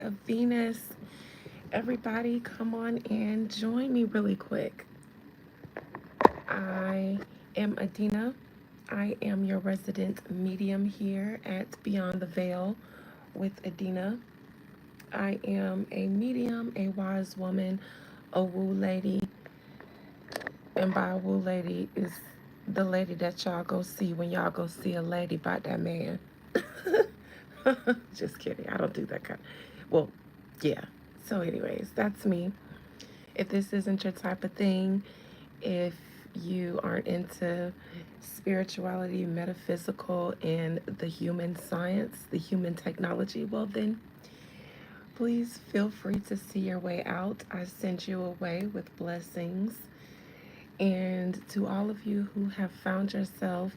of Venus. Everybody, come on and join me really quick. I am Adina. I am your resident medium here at Beyond the Veil with Adina. I am a medium, a wise woman, a woo lady, and by a woo lady is the lady that y'all go see when y'all go see a lady by that man. Just kidding. I don't do that kind. Well, yeah. So, anyways, that's me. If this isn't your type of thing, if you aren't into spirituality, metaphysical, and the human science, the human technology, well, then please feel free to see your way out. I send you away with blessings. And to all of you who have found yourself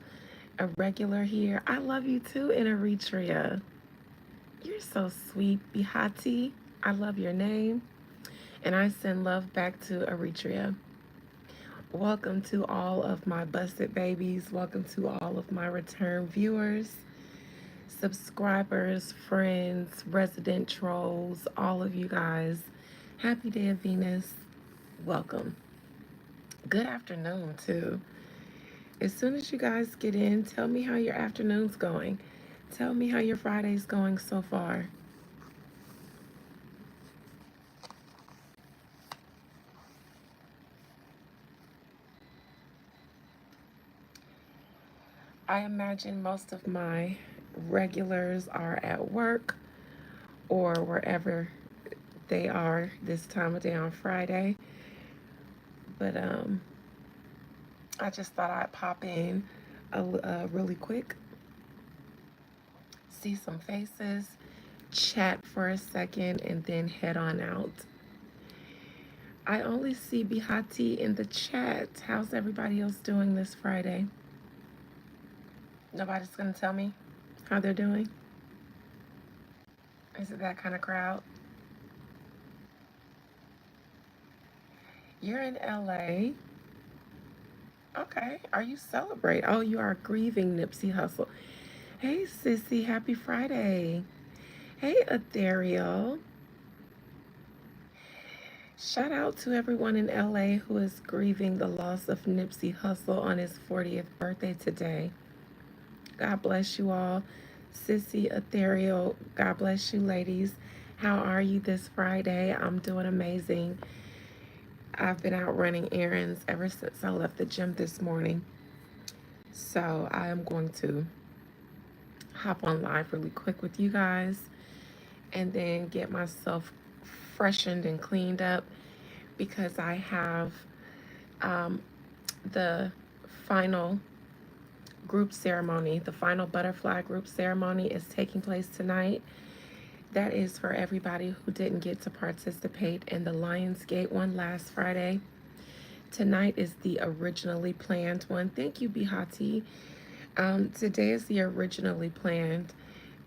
a regular here, I love you too in Eritrea. You're so sweet, Bihati. I love your name. And I send love back to Eritrea. Welcome to all of my busted babies. Welcome to all of my return viewers, subscribers, friends, resident trolls, all of you guys. Happy Day of Venus. Welcome. Good afternoon, too. As soon as you guys get in, tell me how your afternoon's going. Tell me how your Friday's going so far. I imagine most of my regulars are at work or wherever they are this time of day on Friday. But I just thought I'd pop in really quick, see some faces, chat for a second, and then head on out. I only see Bihati in the chat. How's everybody else doing this Friday? Nobody's gonna tell me how they're doing? Is it that kind of crowd? You're in LA. Okay. Are you celebrating? Oh, you are grieving Nipsey Hussle. Hey, Sissy. Happy Friday. Hey, Ethereal. Shout out to everyone in LA who is grieving the loss of Nipsey Hussle on his 40th birthday today. God bless you all. Sissy, Ethereal, God bless you, ladies. How are you this Friday? I'm doing amazing. I've been out running errands ever since I left the gym this morning. So I am going to hop on live really quick with you guys and then get myself freshened and cleaned up because I have um, the final group ceremony. The final butterfly group ceremony is taking place tonight. That is for everybody who didn't get to participate in the Lionsgate one last Friday. Tonight is the originally planned one. Thank you, Bihati. Today is the originally planned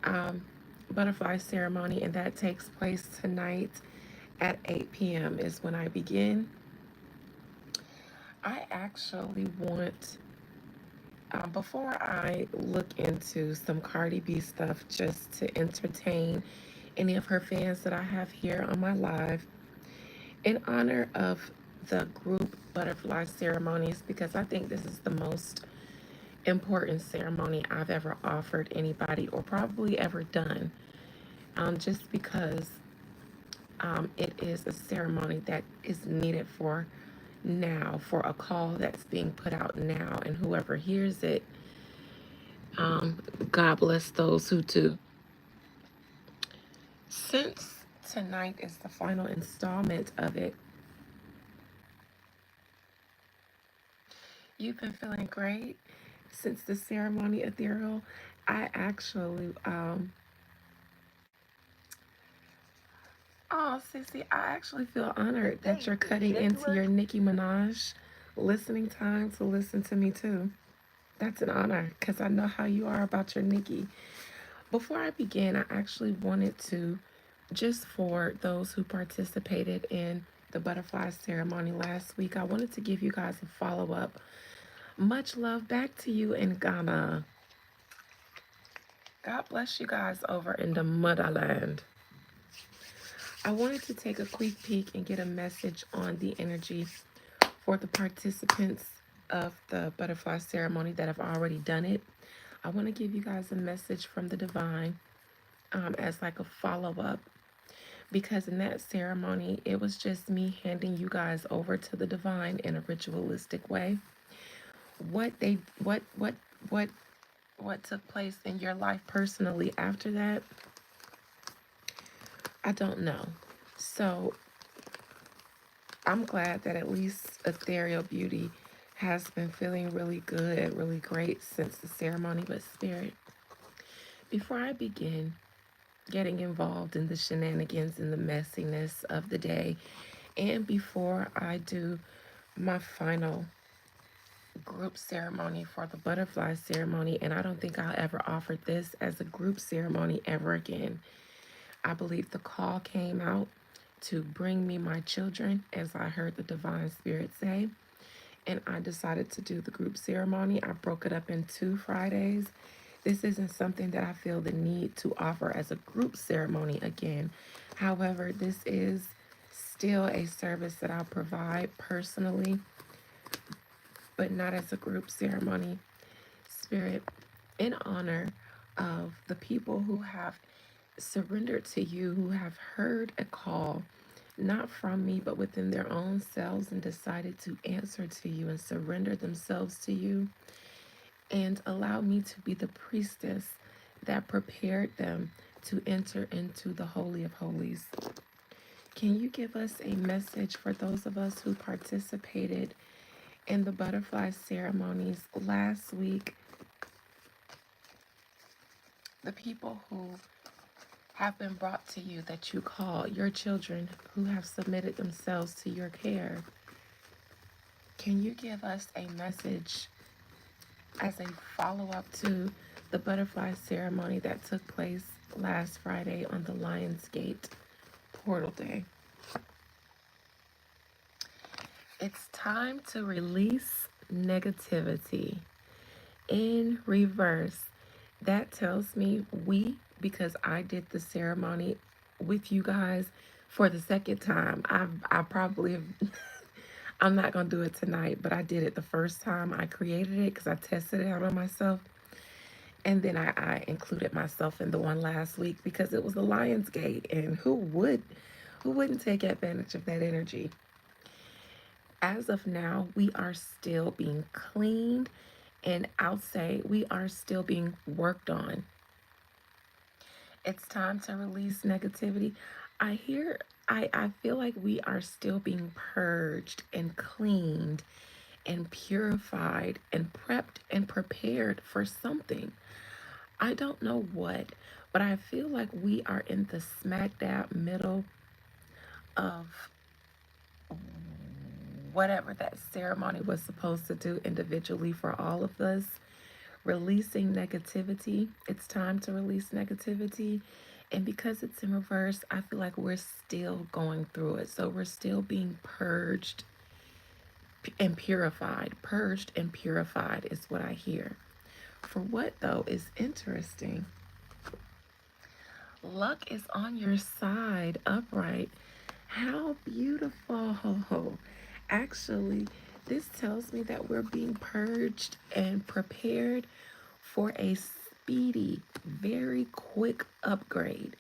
um, butterfly ceremony, and that takes place tonight at 8 p.m. is when I begin. I actually want, before I look into some Cardi B stuff just to entertain any of her fans that I have here on my live, in honor of the group butterfly ceremonies, because I think this is the most important ceremony I've ever offered anybody or probably ever done. Just because it is a ceremony that is needed for now, for a call that's being put out now, and whoever hears it, God bless those who do. Since tonight is the final installment of it, you've been feeling great since the ceremony, Ethereal. I actually, oh, Sissy, I actually feel honored that you're cutting into your Nicki Minaj listening time to listen to me too. That's an honor because I know how you are about your Nicki. Before I begin, I actually wanted to, just for those who participated in the butterfly ceremony last week, I wanted to give you guys a follow up. Much love back to you in Ghana. God bless you guys over in the motherland. I wanted to take a quick peek and get a message on the energy for the participants of the butterfly ceremony that have already done it. I want to give you guys a message from the divine as like a follow up, because in that ceremony it was just me handing you guys over to the divine in a ritualistic way. What they what what took place in your life personally after that, I don't know. So I'm glad that at least Ethereal Beauty has been feeling really good, really great since the ceremony. But Spirit, before I begin getting involved in the shenanigans and the messiness of the day, and before I do my final group ceremony for the butterfly ceremony, and I don't think I'll ever offer this as a group ceremony ever again. I believe the call came out to bring me my children, as I heard the divine spirit say, and I decided to do the group ceremony. I broke it up in 2 Fridays. This isn't something that I feel the need to offer as a group ceremony again. However, this is still a service that I'll provide personally, but not as a group ceremony. Spirit, in honor of the people who have surrendered to you, who have heard a call, not from me, but within their own selves, and decided to answer to you and surrender themselves to you, and allow me to be the priestess that prepared them to enter into the Holy of Holies. Can you give us a message for those of us who participated in the butterfly ceremonies last week? The people who have been brought to you that you call your children, who have submitted themselves to your care. Can you give us a message as a follow up to the butterfly ceremony that took place last Friday on the Lionsgate Portal Day? It's time to release negativity in reverse. That tells me because I did the ceremony with you guys for the second time. I probably have, I'm not going to do it tonight, but I did it the first time I created it because I tested it out on myself. And then I included myself in the one last week because it was the Lionsgate, and who wouldn't take advantage of that energy? As of now, we are still being cleaned, and I'll say we are still being worked on. It's time to release negativity. I feel like we are still being purged and cleaned and purified and prepped and prepared for something. I don't know what, but I feel like we are in the smack dab middle of whatever that ceremony was supposed to do individually for all of us. Releasing negativity. It's time to release negativity. And because it's in reverse, I feel like we're still going through it. So we're still being purged and purified. Purged and purified is what I hear. For what, though, is interesting, luck is on your side, upright. How beautiful. Actually, this tells me that we're being purged and prepared for a speedy, very quick upgrade.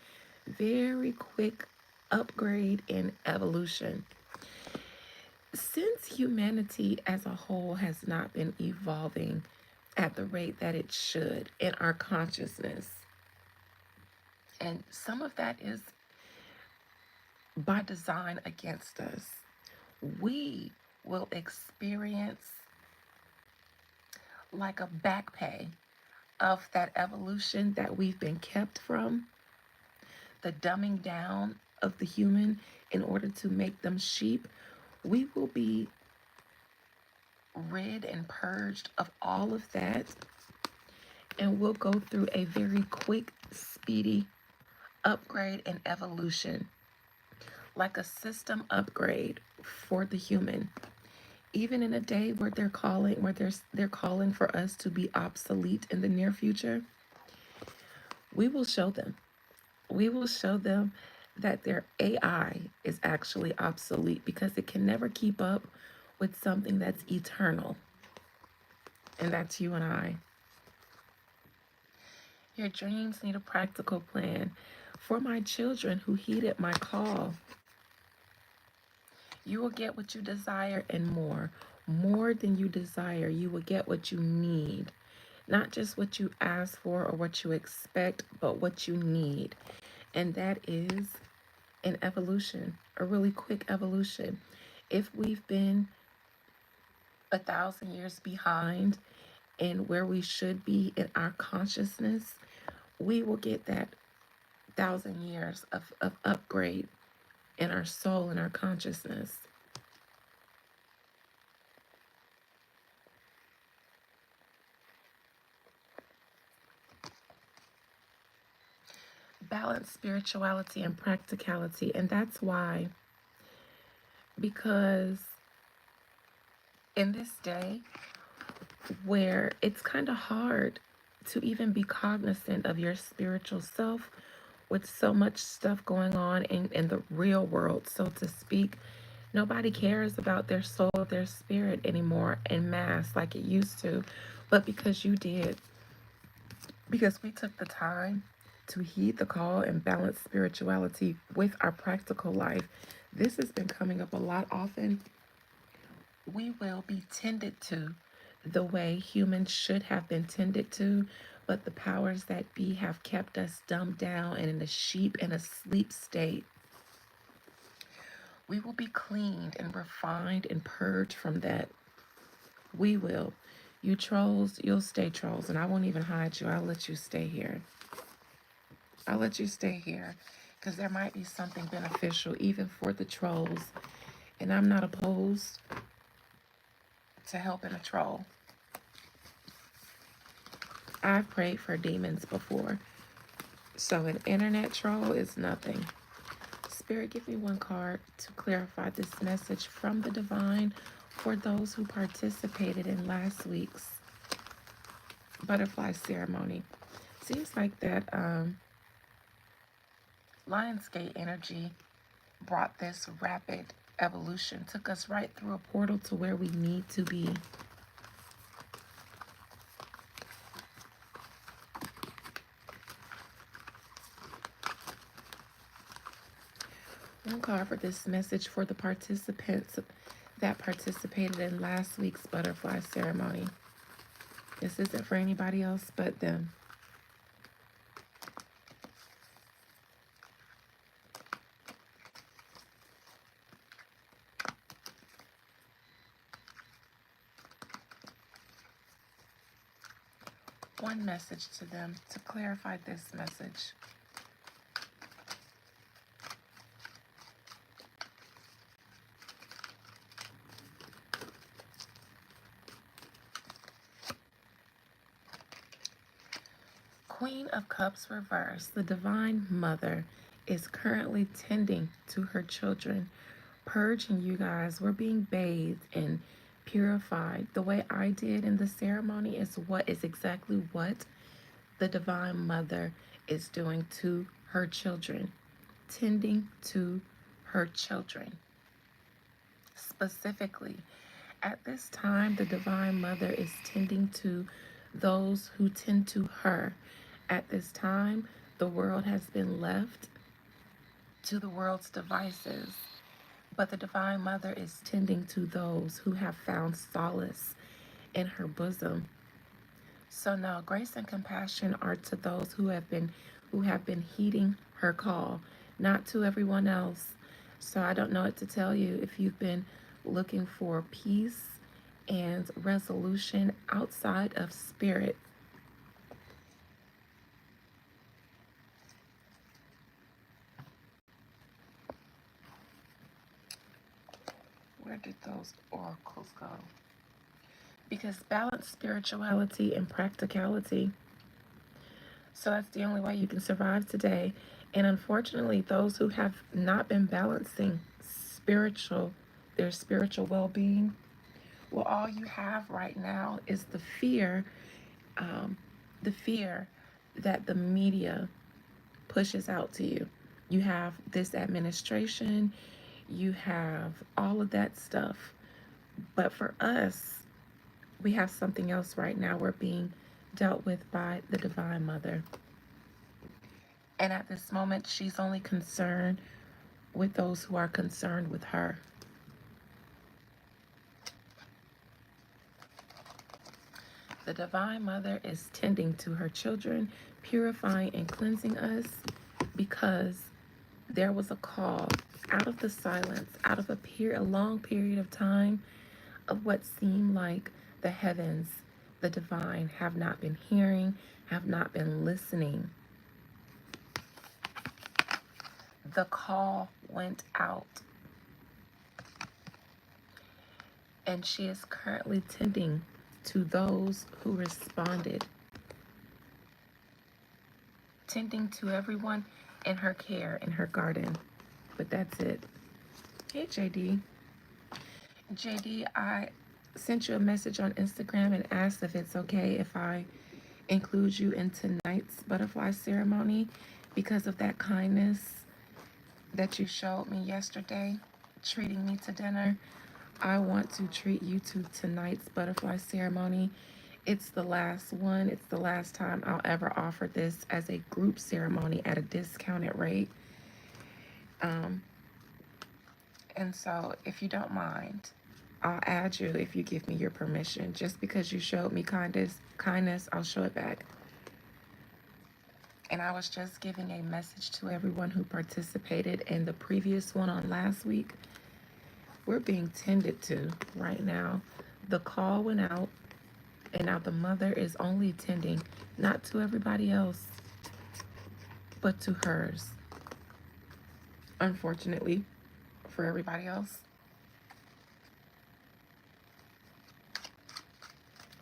Very quick upgrade in evolution. Since humanity as a whole has not been evolving at the rate that it should in our consciousness, and some of that is by design against us, we will experience like a back pay of that evolution that we've been kept from, the dumbing down of the human in order to make them sheep. We will be rid and purged of all of that, and we'll go through a very quick, speedy upgrade and evolution, like a system upgrade for the human. Even in a day where they're calling for us to be obsolete in the near future, we will show them. We will show them that their AI is actually obsolete because it can never keep up with something that's eternal, and that's you and I. Your dreams need a practical plan. For my children who heeded my call, you will get what you desire and more. More than you desire, you will get what you need. Not just what you ask for or what you expect, but what you need. And that is an evolution, a really quick evolution. If we've been 1,000 years behind in where we should be in our consciousness, we will get that 1,000 years of upgrade in our soul and our consciousness. Balance spirituality and practicality. And that's why, because in this day where it's kind of hard to even be cognizant of your spiritual self with so much stuff going on in the real world, so to speak, nobody cares about their soul, their spirit anymore en masse like it used to. But because you did, because we took the time to heed the call and balance spirituality with our practical life, this has been coming up a lot often. We will be tended to the way humans should have been tended to, but the powers that be have kept us dumbed down and in a sheep and a sleep state. We will be cleaned and refined and purged from that. We will. You trolls, you'll stay trolls, and I won't even hide you. I'll let you stay here. I'll let you stay here because there might be something beneficial even for the trolls, and I'm not opposed to helping a troll. I've prayed for demons before, so an internet troll is nothing. Spirit, give me one card to clarify this message from the divine for those who participated in last week's butterfly ceremony. Seems like that Lionsgate energy brought this rapid evolution, took us right through a portal to where we need to be. One card for this message for the participants that participated in last week's butterfly ceremony. This isn't for anybody else but them. One message to them to clarify this message. Queen of Cups reversed, the Divine Mother is currently tending to her children, purging you guys. We're being bathed and purified. The way I did in the ceremony is exactly what the Divine Mother is doing to her children, tending to her children. Specifically, at this time, the Divine Mother is tending to those who tend to her. At this time, the world has been left to the world's devices, but the Divine Mother is tending to those who have found solace in her bosom. So now grace and compassion are to those who have been heeding her call, not to everyone else. So I don't know what to tell you if you've been looking for peace and resolution outside of spirit. Where did those oracles go? Because balance spirituality and practicality. So that's the only way you can survive today. And unfortunately, those who have not been balancing their spiritual well-being, well, all you have right now is the fear that the media pushes out to you. You have this administration, you have all of that stuff. But for us, we have something else right now. We're being dealt with by the Divine Mother. And at this moment, she's only concerned with those who are concerned with her. The Divine Mother is tending to her children, purifying and cleansing us, because there was a call out of the silence, out of a long period of time of what seemed like the heavens, the divine, have not been hearing, have not been listening. The call went out, and she is currently tending to those who responded, tending to everyone in her care, in her garden. But that's it. Hey, JD. JD, I sent you a message on Instagram and asked if it's okay if I include you in tonight's butterfly ceremony because of that kindness that you showed me yesterday, treating me to dinner. I want to treat you to tonight's butterfly ceremony. It's the last one. It's the last time I'll ever offer this as a group ceremony at a discounted rate. And so, if you don't mind, I'll add you if you give me your permission. Just because you showed me kindness, I'll show it back. And I was just giving a message to everyone who participated in the previous one on last week. We're being tended to right now. The call went out, and now the mother is only tending not to everybody else, but to hers. Unfortunately, for everybody else.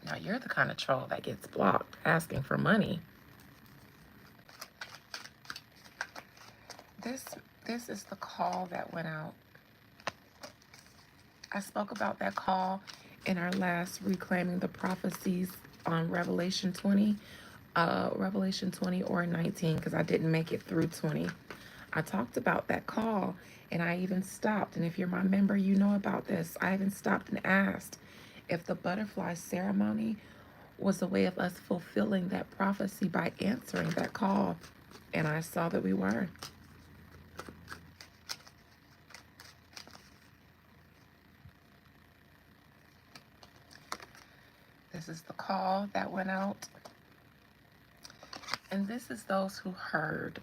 Now you're the kind of troll that gets blocked asking for money. This is the call that went out. I spoke about that call in our last Reclaiming the Prophecies on Revelation 20 or 19, because I didn't make it through 20. I talked about that call, and I even stopped, and if you're my member, you know about this. I even stopped and asked if the butterfly ceremony was a way of us fulfilling that prophecy by answering that call, and I saw that we were. This is the call that went out. And this is those who heard.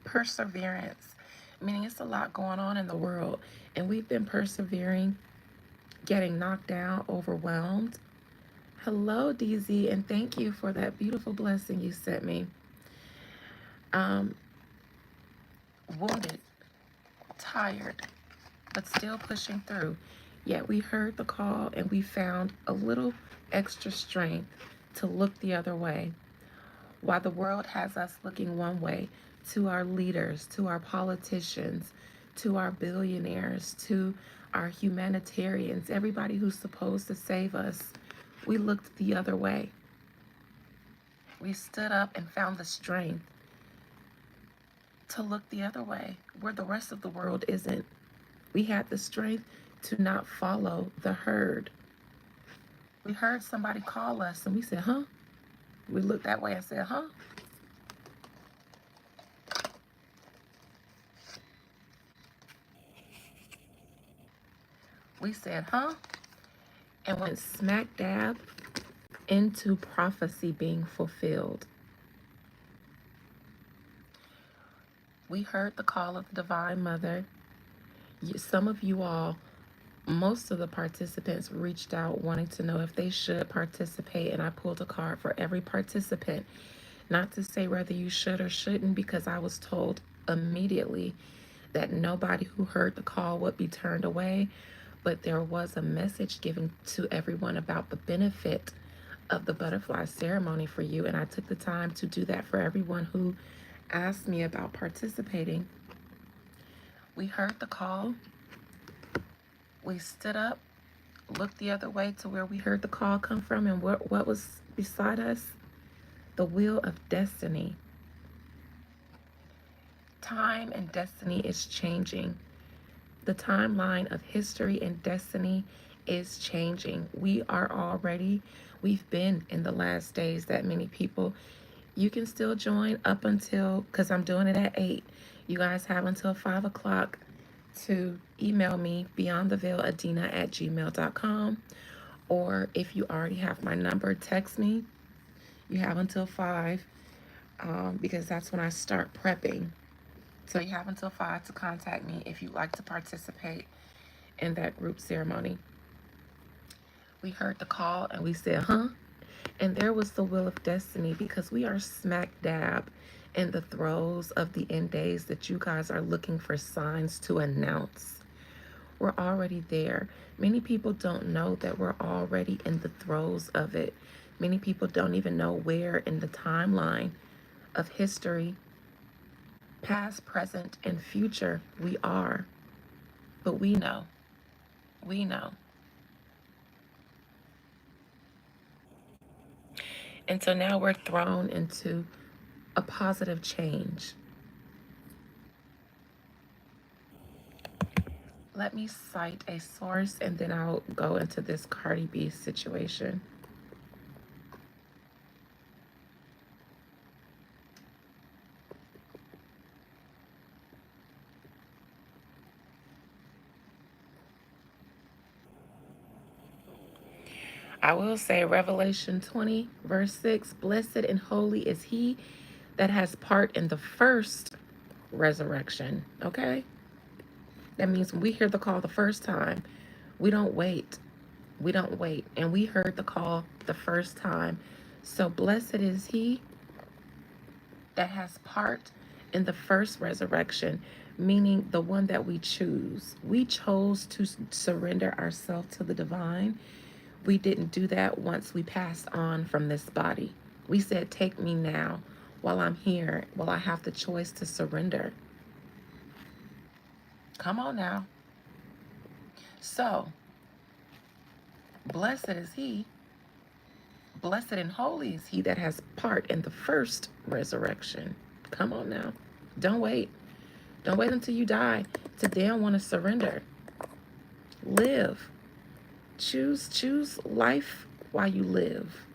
Perseverance, meaning it's a lot going on in the world, and we've been persevering, getting knocked down, overwhelmed. Hello, DZ, and thank you for that beautiful blessing you sent me. Wounded, tired, but still pushing through. Yet we heard the call and we found a little extra strength to look the other way. While the world has us looking one way, to our leaders, to our politicians, to our billionaires, to our humanitarians, everybody who's supposed to save us, we looked the other way. We stood up and found the strength to look the other way, where the rest of the world isn't. We had the strength to not follow the herd. We heard somebody call us and we said, huh? We looked that way and said, huh? We said, huh? And went smack dab into prophecy being fulfilled. We heard the call of the Divine Mother. Some of you all, most of the participants reached out wanting to know if they should participate, and I pulled a card for every participant. Not to say whether you should or shouldn't, because I was told immediately that nobody who heard the call would be turned away, but there was a message given to everyone about the benefit of the butterfly ceremony for you, and I took the time to do that for everyone who asked me about participating. We heard the call. We stood up, looked the other way to where we heard the call come from, and what was beside us? The wheel of destiny. Time and destiny is changing. The timeline of history and destiny is changing. We've been in the last days that many people, you can still join up until, because I'm doing it at 8. You guys have until 5 o'clock to email me beyondtheveiladina@gmail.com. Or if you already have my number, text me. You have until 5 because that's when I start prepping. So you have until 5 to contact me if you'd like to participate in that group ceremony. We heard the call and we said, huh? And there was the will of destiny, because we are smack dab in the throes of the end days that you guys are looking for signs to announce. We're already there. Many people don't know that we're already in the throes of it. Many people don't even know where in the timeline of history, past, present, and future, we are. But we know. We know. And so now we're thrown into a positive change. Let me cite a source and then I'll go into this Cardi B situation. I will say Revelation 20, verse 6, blessed and holy is he that has part in the first resurrection. Okay? That means when we hear the call the first time, we don't wait. We don't wait. And we heard the call the first time. So blessed is he that has part in the first resurrection, meaning the one that we choose. We chose to surrender ourselves to the divine. We didn't do that once we passed on from this body. We said, take me now while I'm here, while I have the choice to surrender. Come on now. So, blessed is he, blessed and holy is he that has part in the first resurrection. Come on now. Don't wait. Don't wait until you die to then want to surrender. Live. Choose life while you live.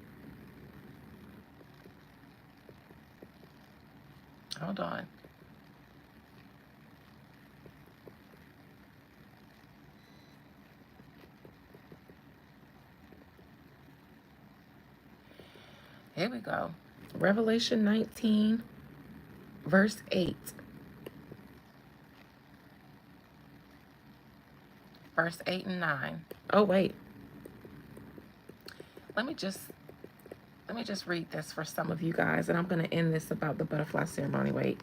Hold on. Here we go. Revelation 19, verse 8. Verse 8 and 9. Oh, wait. Let me just read this for some of you guys, and I'm going to end this about the butterfly ceremony. Wait.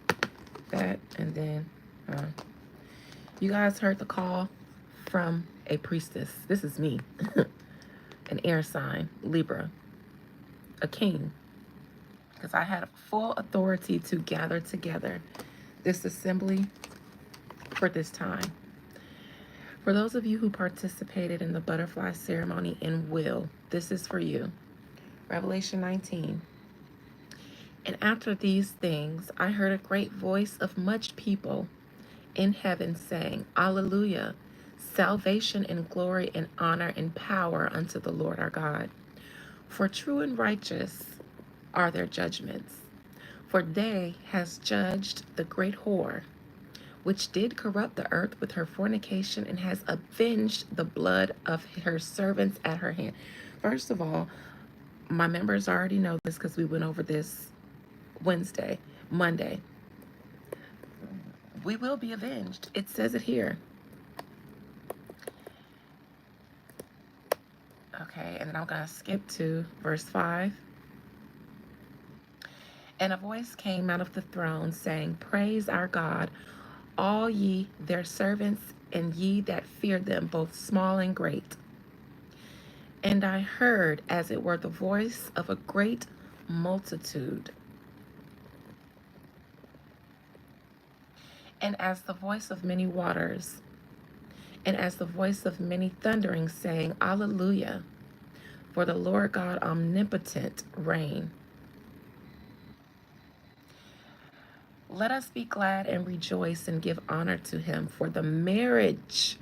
That, and then you guys heard the call from a priestess. This is me. An air sign, Libra. A king. Because I had full authority to gather together this assembly for this time. For those of you who participated in the butterfly ceremony and will, this is for you. Revelation 19. And after these things, I heard a great voice of much people in heaven saying, Alleluia, salvation and glory and honor and power unto the Lord our God. For true and righteous are their judgments. For they has judged the great whore, which did corrupt the earth with her fornication, and has avenged the blood of her servants at her hand. First of all, my members already know this because we went over this Monday. We will be avenged. It says it here. Okay, and then I'm going to skip to verse 5. And a voice came out of the throne saying, Praise our God, all ye their servants, and ye that fear them, both small and great. And I heard, as it were, the voice of a great multitude, and as the voice of many waters, and as the voice of many thunderings, saying, Alleluia, for the Lord God omnipotent reign. Let us be glad and rejoice and give honor to him, for the marriage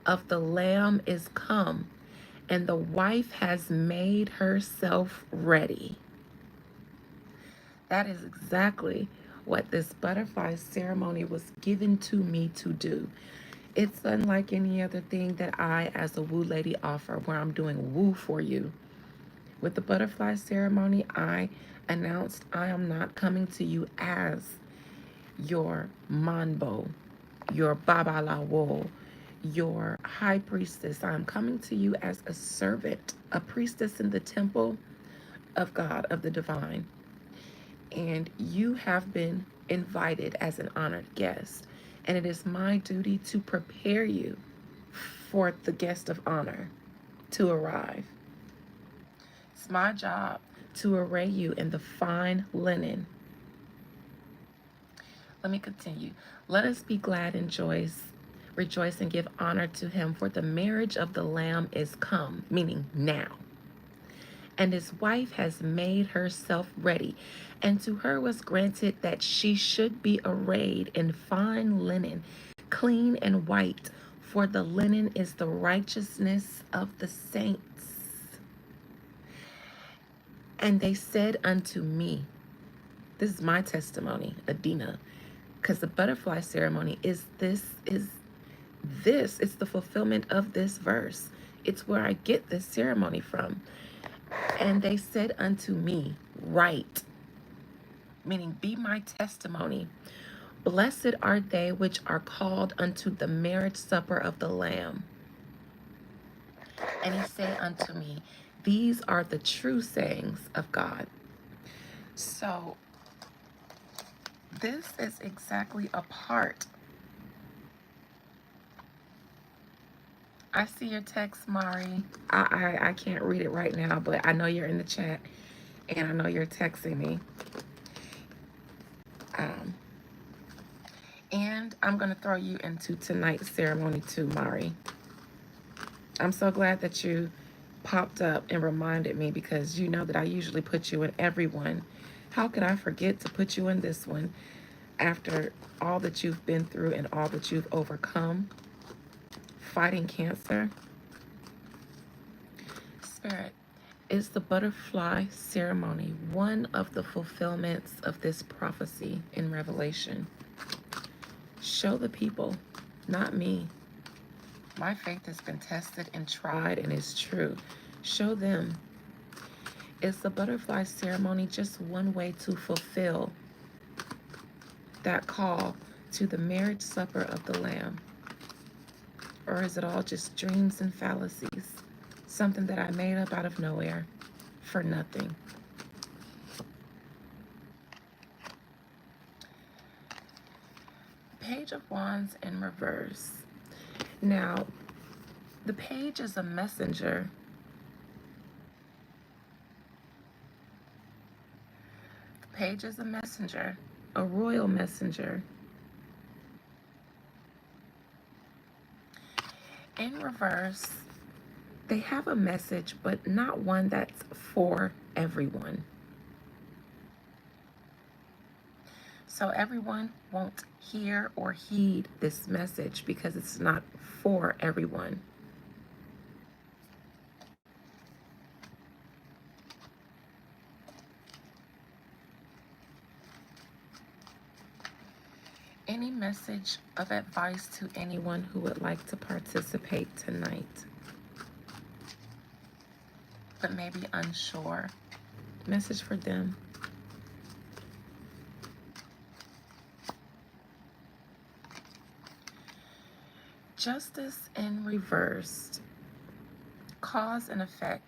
of the Lamb is come, and the wife has made herself ready. That is exactly what this butterfly ceremony was given to me to do. It's unlike any other thing that I, as a woo lady, offer where I'm doing woo for you. With the butterfly ceremony, I announced I am not coming to you as your manbo, your babalawo, your high priestess. I'm coming to you as a servant, a priestess in the temple of God, of the divine. And you have been invited as an honored guest. And it is my duty to prepare you for the guest of honor to arrive. It's my job to array you in the fine linen. Let me continue. Let us be glad and rejoice and give honor to him, for the marriage of the Lamb is come, meaning now. And his wife has made herself ready. And to her was granted that she should be arrayed in fine linen, clean and white, for the linen is the righteousness of the saints. And they said unto me, this is my testimony, Adina, because the butterfly ceremony is it's the fulfillment of this verse. It's where I get this ceremony from. And they said unto me, write, meaning be my testimony. Blessed are they which are called unto the marriage supper of the Lamb. And he said unto me, these are the true sayings of God. So this is exactly a part. I see your text, Mari. I can't read it right now, but I know you're in the chat, and I know you're texting me. And I'm going to throw you into tonight's ceremony too, Mari. I'm so glad that you popped up and reminded me, because you know that I usually put you in every one. How could I forget to put you in this one after all that you've been through and all that you've overcome? Fighting cancer. Spirit, is the butterfly ceremony one of the fulfillments of this prophecy in Revelation? Show the people, not me. My faith has been tested and tried and is true. Show them. Is the butterfly ceremony just one way to fulfill that call to the marriage supper of the Lamb? Or is it all just dreams and fallacies? Something that I made up out of nowhere for nothing. Page of Wands in reverse. Now, the page is a messenger. The page is a messenger, a royal messenger. In reverse, they have a message, but not one that's for everyone. So everyone won't hear or heed this message because it's not for everyone. Any message of advice to anyone who would like to participate tonight, but maybe unsure? Message for them. Justice in reversed. Cause and effect.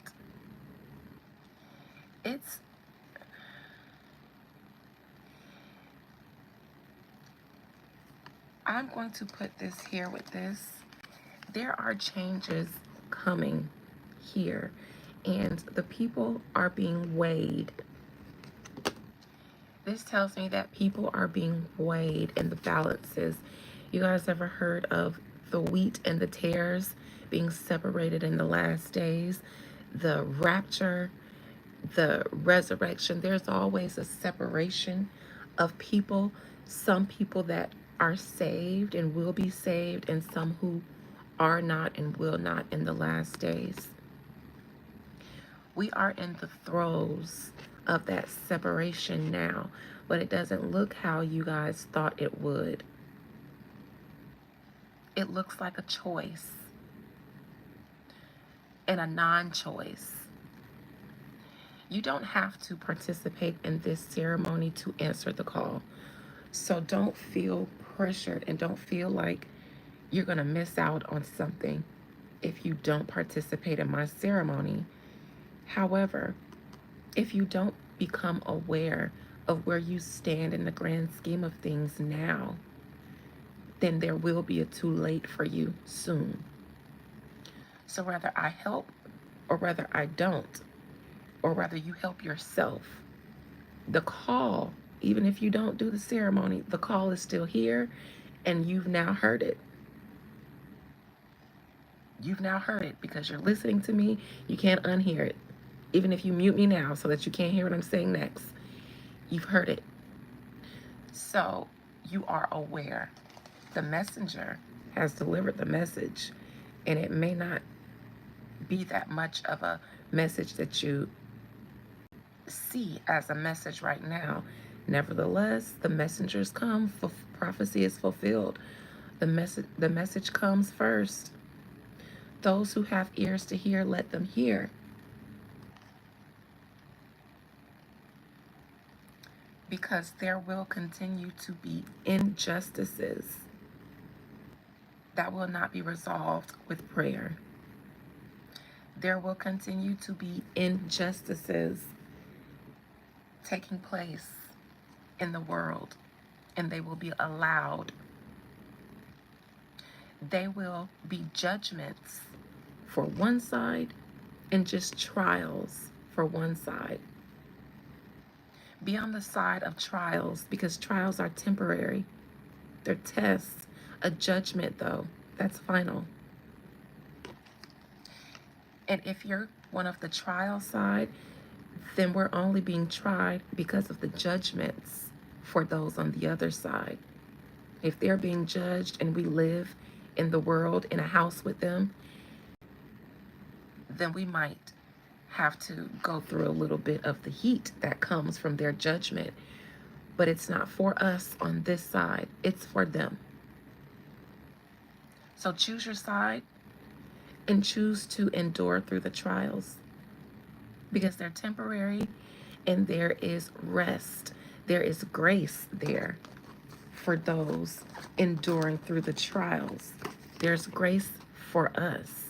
I'm going to put this here with this. There are changes coming here, and the people are being weighed. This tells me that people are being weighed in the balances. You guys ever heard of the wheat and the tares being separated in the last days? The rapture, the resurrection. There's always a separation of people some people that are saved and will be saved, and some who are not and will not in the last days. We are in the throes of that separation now, but it doesn't look how you guys thought it would. It looks like a choice and a non-choice. You don't have to participate in this ceremony to answer the call. So don't feel pressured and don't feel like you're going to miss out on something if you don't participate in my ceremony. However, if you don't become aware of where you stand in the grand scheme of things now, then there will be a too late for you soon. So whether I help or whether I don't, or whether you help yourself, the call, even if you don't do the ceremony, the call is still here, and you've now heard it. You've now heard it because you're listening to me. You can't unhear it. Even if you mute me now so that you can't hear what I'm saying next, you've heard it. So you are aware. The messenger has delivered the message, and it may not be that much of a message that you see as a message right now. Nevertheless, the messengers come, prophecy is fulfilled. The message comes first. Those who have ears to hear, let them hear. Because there will continue to be injustices that will not be resolved with prayer. There will continue to be injustices taking place in the world, and they will be allowed. They will be judgments for one side and just trials for one side. Be on the side of trials, because trials are temporary. They're tests. A judgment, though, that's final. And if you're one of the trial side, then we're only being tried because of the judgments for those on the other side. If they're being judged and we live in the world in a house with them, then we might have to go through a little bit of the heat that comes from their judgment. But it's not for us on this side, it's for them. So choose your side and choose to endure through the trials, because they're temporary and there is rest. There is grace there for those enduring through the trials. There's grace for us.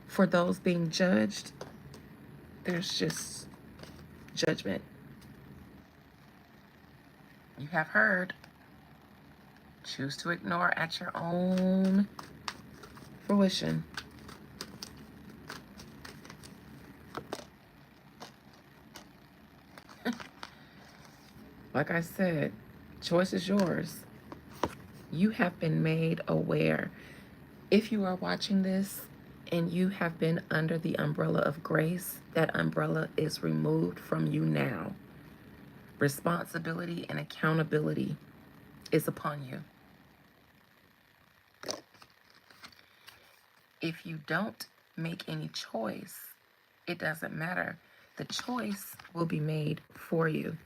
For those being judged, there's just judgment. You have heard. Choose to ignore at your own fruition. Like I said, choice is yours. You have been made aware. If you are watching this and you have been under the umbrella of grace, that umbrella is removed from you now. Responsibility and accountability is upon you. If you don't make any choice, it doesn't matter. The choice will be made for you.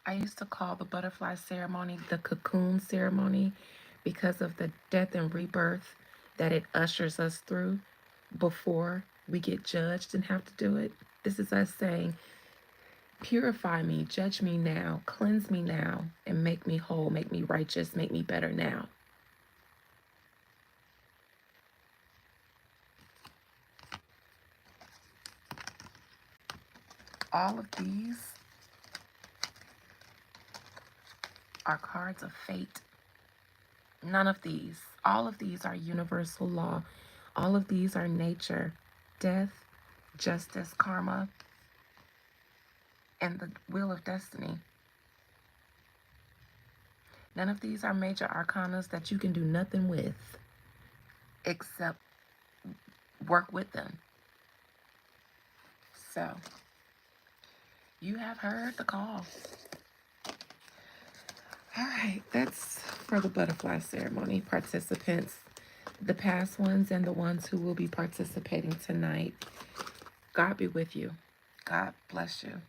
I used to call the butterfly ceremony the cocoon ceremony because of the death and rebirth that it ushers us through before we get judged and have to do it. This is us saying, purify me, judge me now, cleanse me now, and make me whole, make me righteous, make me better now. All of these are cards of fate. None of these. All of these are universal law. All of these are nature, death, justice, karma, and the wheel of destiny. None of these are major arcanas that you can do nothing with except work with them. So, You have heard the call. All right, that's for the butterfly ceremony participants, the past ones and the ones who will be participating tonight. God be with you. God bless you.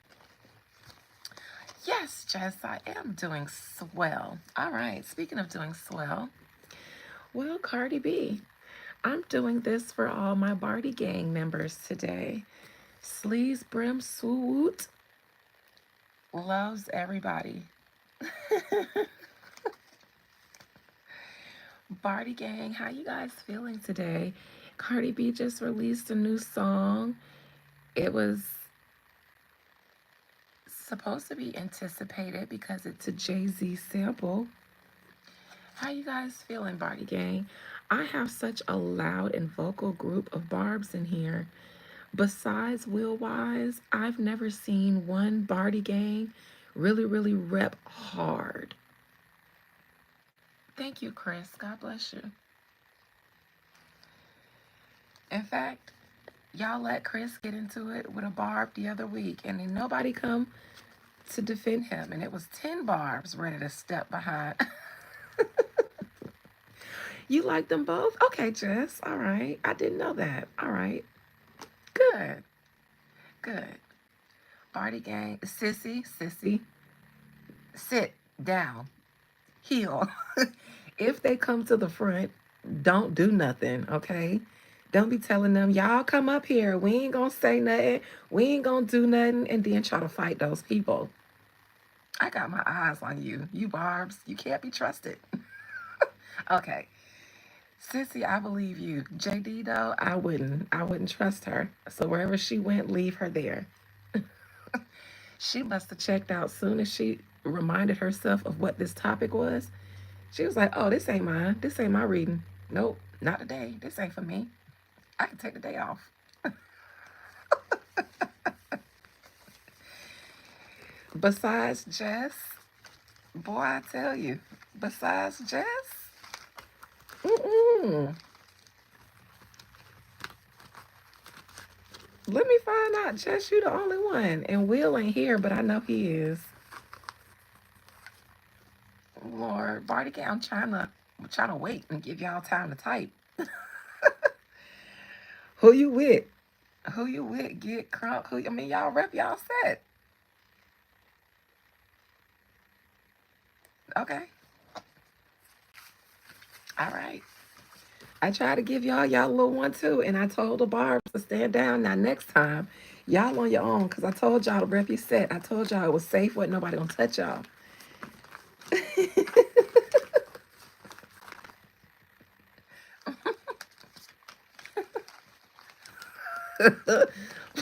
Yes, Jess, I am doing swell. All right, speaking of doing swell, well, Cardi B, I'm doing this for all my Barty Gang members today. Sleaze Brim Swoot loves everybody. Barty Gang, how you guys feeling today? Cardi B just released a new song. It was supposed to be anticipated because it's a Jay-Z sample. How you guys feeling, Barty Gang? I have such a loud and vocal group of barbs in here. Besides Will Wise, I've never seen one Barty Gang really rep hard. Thank you, Chris. God bless you. In fact, y'all let Chris get into it with a barb the other week, and then nobody come to defend him, and it was 10 barbs ready to step behind. You like them both? Okay, Jess. All right. I didn't know that. All right. Good. Good. Barty Gang. Sissy. Sit down. Heel. If they come to the front, don't do nothing, okay? Don't be telling them, y'all come up here. We ain't gonna say nothing. We ain't gonna do nothing. And then try to fight those people. I got my eyes on you. You barbs. You can't be trusted. Okay. Sissy, I believe you. JD though, I wouldn't. I wouldn't trust her. So wherever she went, leave her there. She must have checked out soon as she reminded herself of what this topic was. She was like, oh, this ain't mine. This ain't my reading. Nope, not today. This ain't for me. I can take the day off. Besides Jess, boy, I tell you, besides Jess, mm-mm. Let me find out, Jess, you the only one. And Will ain't here, but I know he is. Lord, Barty, I'm trying to wait and give y'all time to type. Who you with? Who you with? Get crunk. I mean, y'all rep y'all set. Okay. All right. I tried to give y'all a little one too, and I told the barbs to stand down. Now next time, y'all on your own, because I told y'all to rep your set. I told y'all it was safe, wasn't nobody gonna touch y'all.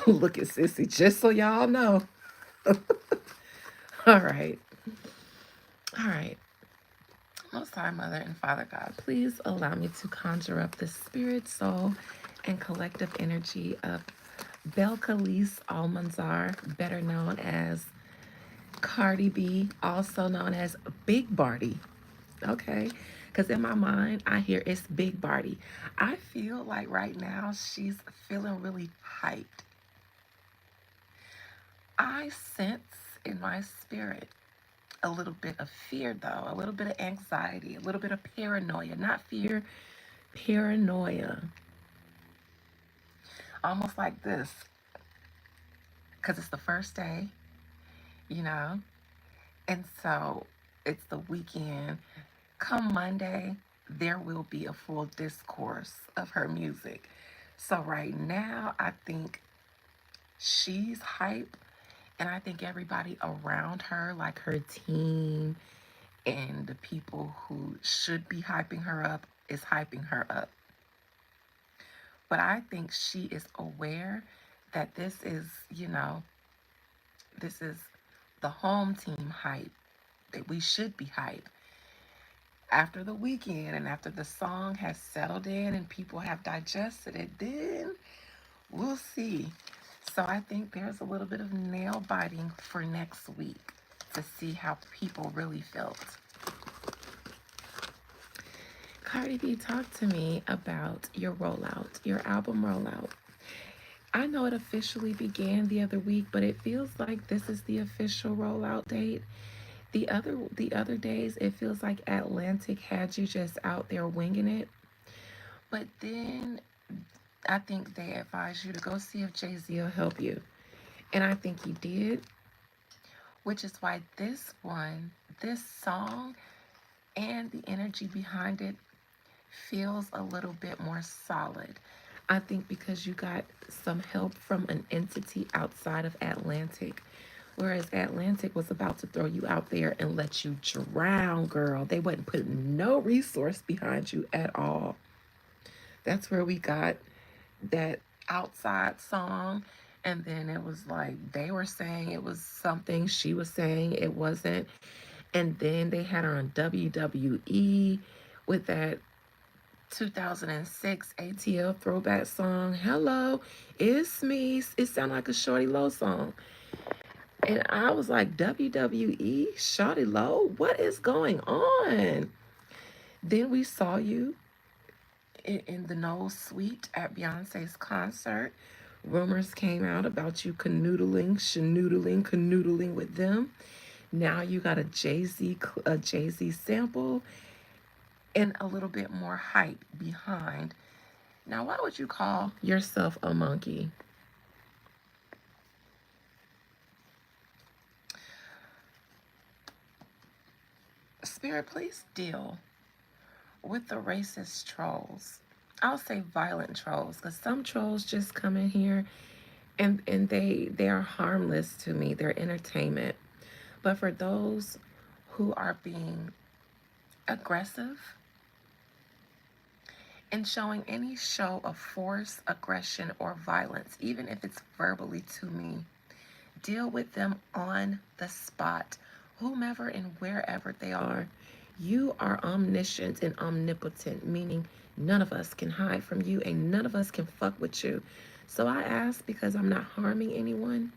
Look at Sissy, just so y'all know. All right. All right. Most High Mother and Father God, please allow me to conjure up the spirit, soul, and collective energy of Belcalis Almanzar, better known as Cardi B, also known as Big Barty. Okay? Because in my mind, I hear it's Big Barty. I feel like right now she's feeling really hyped. I sense in my spirit a little bit of fear, though, a little bit of anxiety, a little bit of paranoia. Not fear, paranoia. Almost like this, because it's the first day, you know, and so it's the weekend. Come Monday, there will be a full discourse of her music. So right now, I think she's hype, and I think everybody around her, like her team and the people who should be hyping her up, is hyping her up. But I think she is aware that this is, this is the home team hype, that we should be hype. After the weekend and after the song has settled in and people have digested it, then we'll see. So I think there's a little bit of nail biting for next week to see how people really felt. Cardi B, talk to me about your rollout, your album rollout. I know it officially began the other week, but it feels like this is the official rollout date. The other days it feels like Atlantic had you just out there winging it. But then I think they advised you to go see if Jay-Z will help you. And I think he did, which is why this song and the energy behind it feels a little bit more solid. I think because you got some help from an entity outside of Atlantic. Whereas Atlantic was about to throw you out there and let you drown, girl. They wasn't putting no resource behind you at all. That's where we got that outside song. And then it was like they were saying it was something, she was saying it wasn't. And then they had her on WWE with that 2006 ATL throwback song. Hello, it's me. It sounded like a Shorty Low song. And I was like, WWE, Shorty Low, what is going on? Then we saw you in the Knowles suite at Beyonce's concert. Rumors came out about you canoodling with them. Now you got a Jay-Z sample and a little bit more hype behind. Now, why would you call yourself a monkey? Spirit, please deal with the racist trolls. I'll say violent trolls because some trolls just come in here and they are harmless to me. They're entertainment. But for those who are being aggressive and showing any show of force, aggression, or violence, even if it's verbally to me, deal with them on the spot, whomever and wherever they are. You are omniscient and omnipotent, meaning none of us can hide from you and none of us can fuck with you. So I ask, because I'm not harming anyone,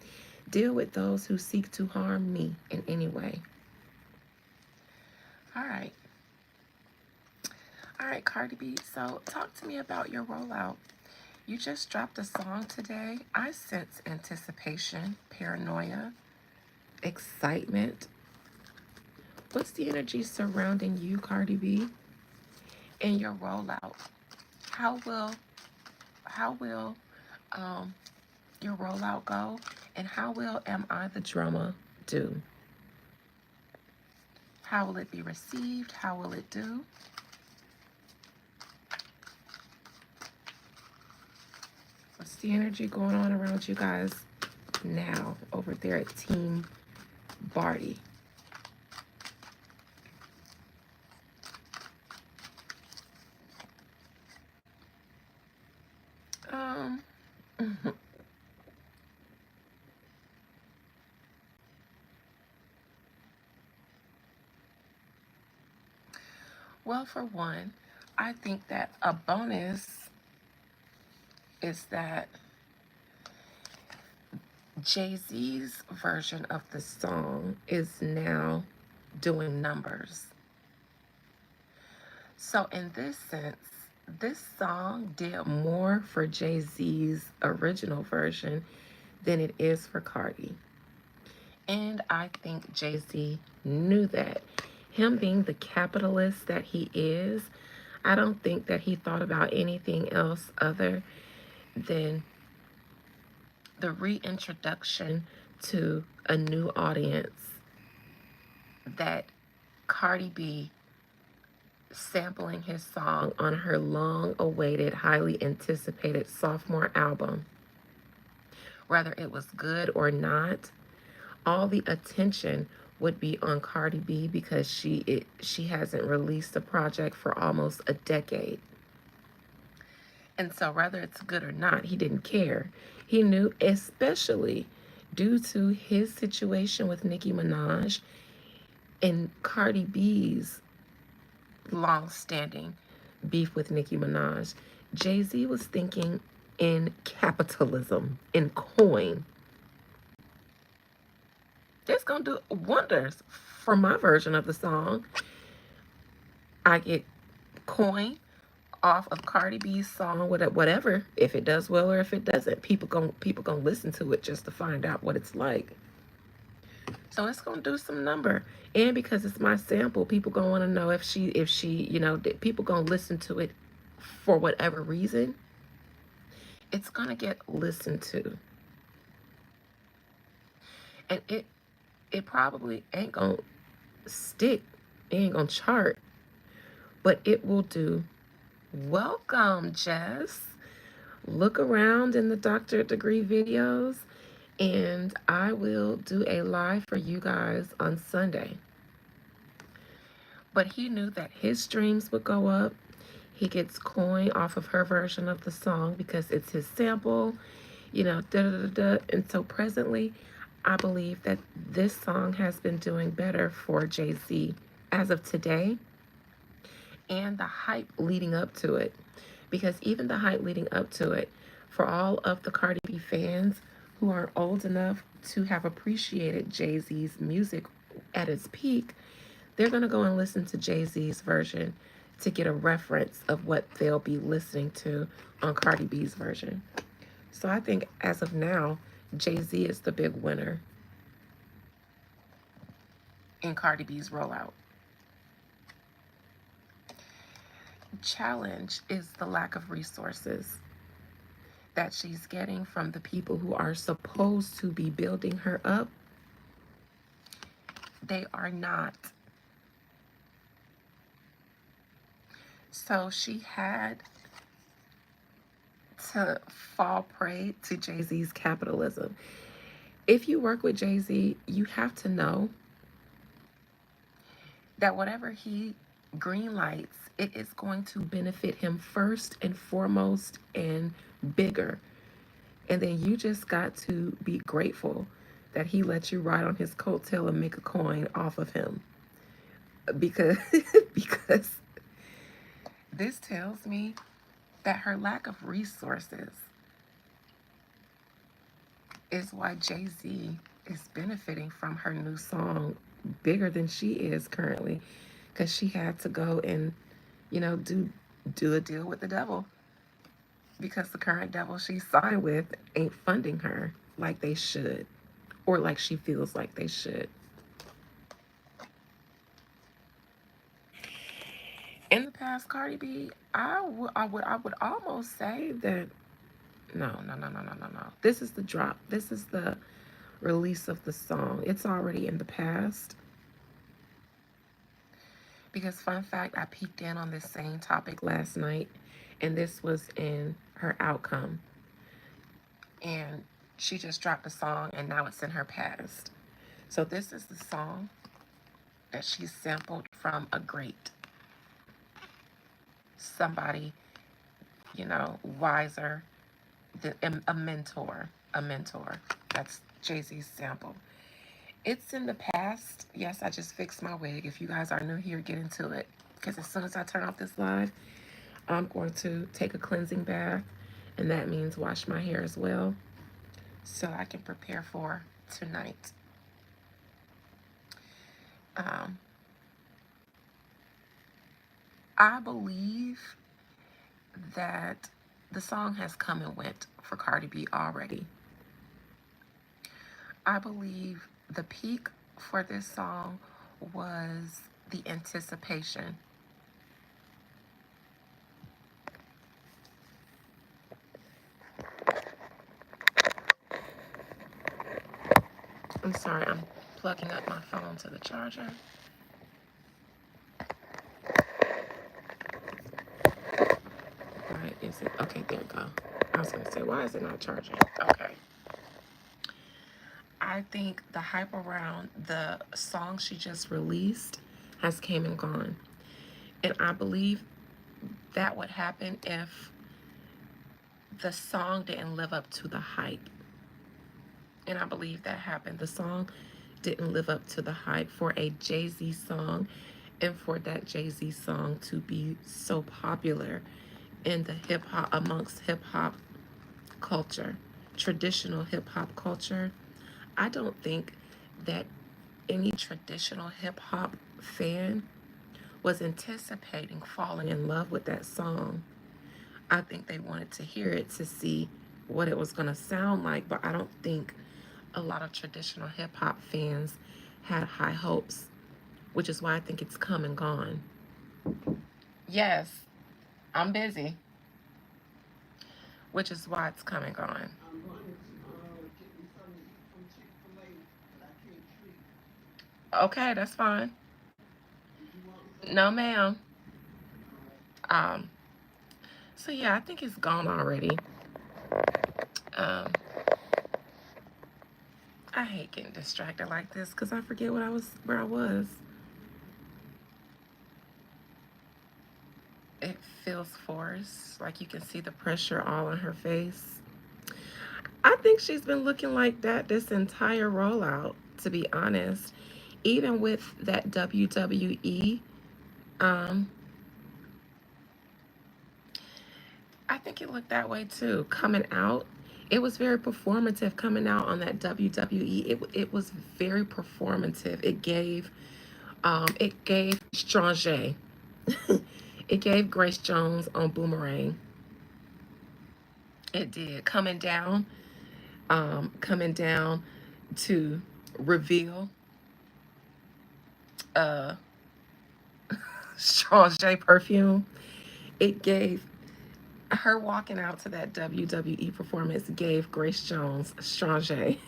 deal with those who seek to harm me in any way. All right. All right, Cardi B. So talk to me about your rollout. You just dropped a song today. I sense anticipation, paranoia, excitement. What's the energy surrounding you, Cardi B, and your rollout? How will your rollout go, and how will Am I the Drummer do? How will it be received? How will it do? What's the energy going on around you guys now over there at Team Barty? Um, well, for one, I think that a bonus is that Jay-Z's version of the song is now doing numbers. So in this sense, this song did more for Jay-Z's original version than it is for Cardi. And I think Jay-Z knew that. Him being the capitalist that he is, I don't think that he thought about anything else other than the reintroduction to a new audience that Cardi B sampling his song on her long-awaited, highly anticipated sophomore album. Whether it was good or not, all the attention would be on Cardi B because she hasn't released a project for almost a decade. And so whether it's good or not, he didn't care. He knew, especially due to his situation with Nicki Minaj and Cardi B's long-standing beef with Nicki Minaj, Jay-Z was thinking in capitalism, in coin. It's gonna do wonders for my version of the song. I get coin off of Cardi B's song, whatever, if it does well or if it doesn't. People gonna listen to it just to find out what it's like. So it's gonna do some number. And because it's my sample, people gonna want to know if she, people gonna listen to it for whatever reason. It's gonna get listened to, and it probably ain't gonna stick, it ain't gonna chart, but it will do. Welcome, Jess. Look around in the doctorate degree videos, and I will do a live for you guys on Sunday. But he knew that his streams would go up. He gets coin off of her version of the song because it's his sample, da da da da. And so presently, I believe that this song has been doing better for Jay-Z as of today, and the hype leading up to it. Because even the hype leading up to it, for all of the Cardi B fans who are old enough to have appreciated Jay-Z's music at its peak, they're going to go and listen to Jay-Z's version to get a reference of what they'll be listening to on Cardi B's version. So I think as of now, Jay-Z is the big winner in Cardi B's Rollout. Challenge is the lack of resources that she's getting from the people who are supposed to be building her up. They are not. So she had to fall prey to Jay-Z's capitalism. If you work with Jay-Z, you have to know that whatever he greenlights, it is going to benefit him first and foremost and bigger. And then you just got to be grateful that he let you ride on his coattail and make a coin off of him. Because because this tells me that her lack of resources is why Jay-Z is benefiting from her new song bigger than she is currently, because she had to go and do a deal with the devil, because the current devil she signed with ain't funding her like they should, or like she feels like they should. In the past, Cardi B, I would almost say that no. This is the drop. This is the release of the song. It's already in the past. Because fun fact, I peeked in on this same topic last night, and this was in her outcome. And she just dropped a song, and now it's in her past. So this is the song that she sampled from a great, somebody, wiser, a mentor. That's Jay-Z's sample. It's in the past. Yes, I just fixed my wig. If you guys are new here, get into it. Because as soon as I turn off this live, I'm going to take a cleansing bath. And that means wash my hair as well, so I can prepare for tonight. I believe that the song has come and went for Cardi B already. I believe the peak for this song was the anticipation. I'm sorry, I'm plugging up my phone to the charger. Right, is it? Okay, there you go. I was gonna say, why is it not charging? Okay. I think the hype around the song she just released has came and gone. And I believe that would happen if the song didn't live up to the hype. And I believe that happened. The song didn't live up to the hype for a Jay-Z song, and for that Jay-Z song to be so popular in the hip-hop, amongst hip-hop culture, traditional hip-hop culture. I don't think that any traditional hip-hop fan was anticipating falling in love with that song. I think they wanted to hear it to see what it was going to sound like, but I don't think a lot of traditional hip hop fans had high hopes, which is why I think it's come and gone. Yes, I'm busy, which is why it's come and gone. Okay, that's fine. No, ma'am. Um, so yeah, I think it's gone already. Um, I hate getting distracted like this because I forget where I was. It feels forced, like you can see the pressure all on her face. I think she's been looking like that this entire rollout, to be honest. Even with that WWE, um, I think it looked that way too. Coming out, it was very performative coming out on that WWE. It was very performative. It gave Strange. It gave Grace Jones on Boomerang. It did. Coming down to reveal uh Strange perfume. It gave her walking out to that WWE performance gave Grace Jones Strange.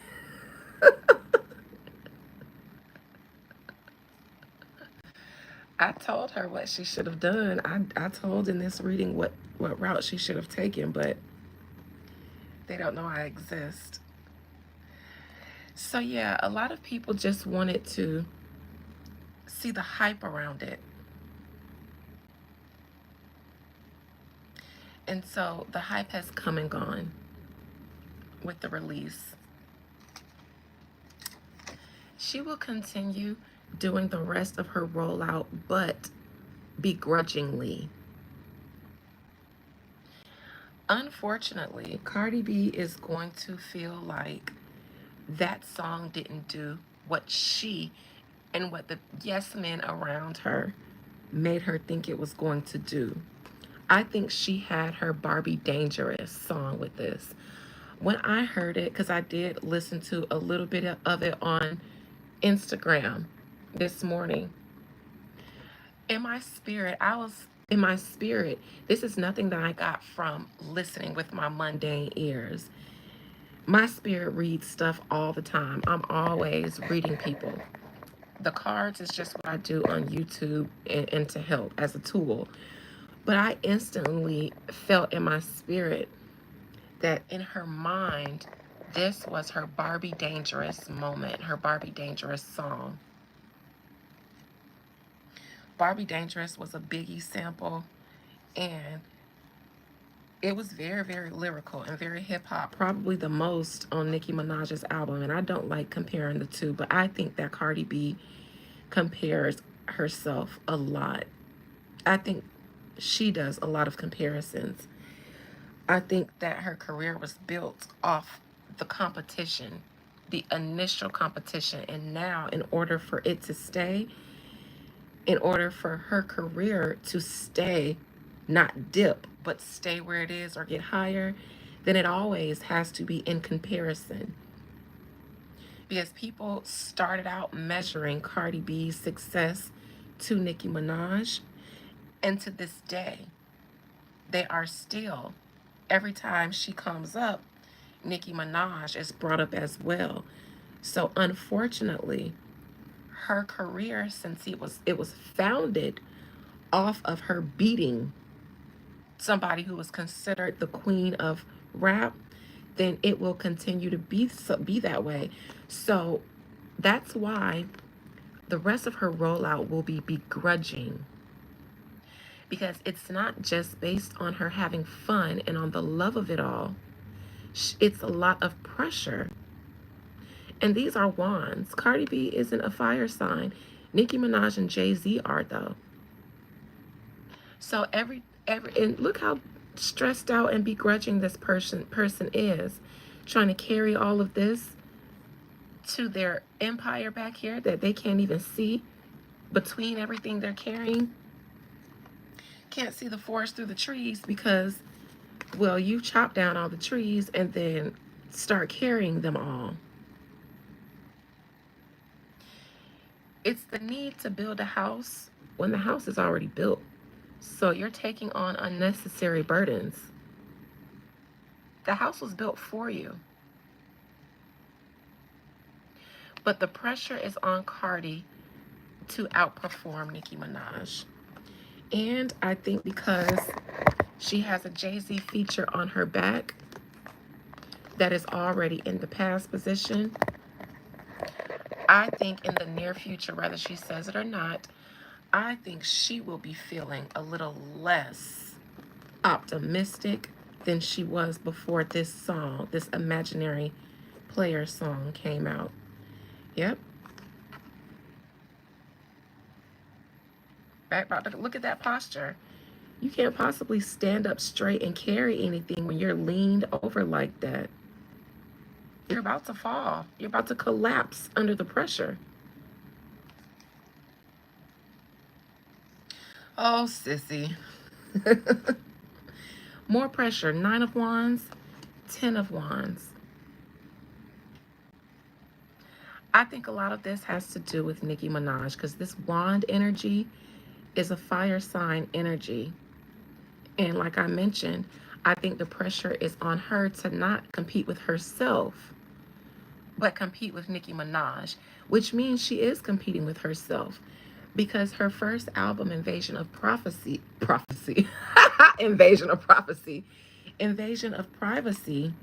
I told her what she should have done. I told in this reading what route she should have taken, but they don't know I exist. So yeah, a lot of people just wanted to see the hype around it. And so the hype has come and gone with the release. She will continue doing the rest of her rollout, but begrudgingly. Unfortunately, Cardi B is going to feel like that song didn't do what she and what the yes men around her made her think it was going to do. I think she had her Barbie Dangerous song with this. When I heard it, because I did listen to a little bit of it on Instagram this morning, in my spirit, this is nothing that I got from listening with my mundane ears. My spirit reads stuff all the time. I'm always reading people. The cards is just what I do on YouTube and to help as a tool. But I instantly felt in my spirit that in her mind, this was her Barbie Dangerous moment, her Barbie Dangerous song. Barbie Dangerous was a Biggie sample, and it was very, very lyrical and very hip hop, probably the most on Nicki Minaj's album. And I don't like comparing the two, but I think that Cardi B compares herself a lot. I think she does a lot of comparisons. I think that her career was built off the competition, the initial competition. And now, in order for it to stay, in order for her career to stay, not dip, but stay where it is or get higher, then it always has to be in comparison. Because people started out measuring Cardi B's success to Nicki Minaj, and to this day, they are still, every time she comes up, Nicki Minaj is brought up as well. So unfortunately, her career, since it was founded off of her beating somebody who was considered the queen of rap, then it will continue to be that way. So that's why the rest of her rollout will be begrudging, because it's not just based on her having fun and on the love of it all. It's a lot of pressure. And these are wands. Cardi B isn't a fire sign. Nicki Minaj and Jay-Z are, though. So and look how stressed out and begrudging this person is, trying to carry all of this to their empire back here that they can't even see. between everything they're carrying, can't see the forest through the trees because, well, you chop down all the trees and then start carrying them all. It's the need to build a house when the house is already built. So you're taking on unnecessary burdens. The house was built for you. But the pressure is on Cardi to outperform Nicki Minaj. And I think because she has a Jay-Z feature on her back that is already in the past position, I think in the near future, whether she says it or not, I think she will be feeling a little less optimistic than she was before this song, this imaginary player song came out. Yep. Back, look at that posture. You can't possibly stand up straight and carry anything when you're leaned over like that. You're about to fall. You're about to collapse under the pressure. Oh, sissy. More pressure. 9 of Wands, 10 of Wands. I think a lot of this has to do with Nicki Minaj because this wand energy is a fire sign energy. And like I mentioned, I think the pressure is on her to not compete with herself, but compete with Nicki Minaj, which means she is competing with herself because her first album, Invasion of Privacy, Invasion of Privacy,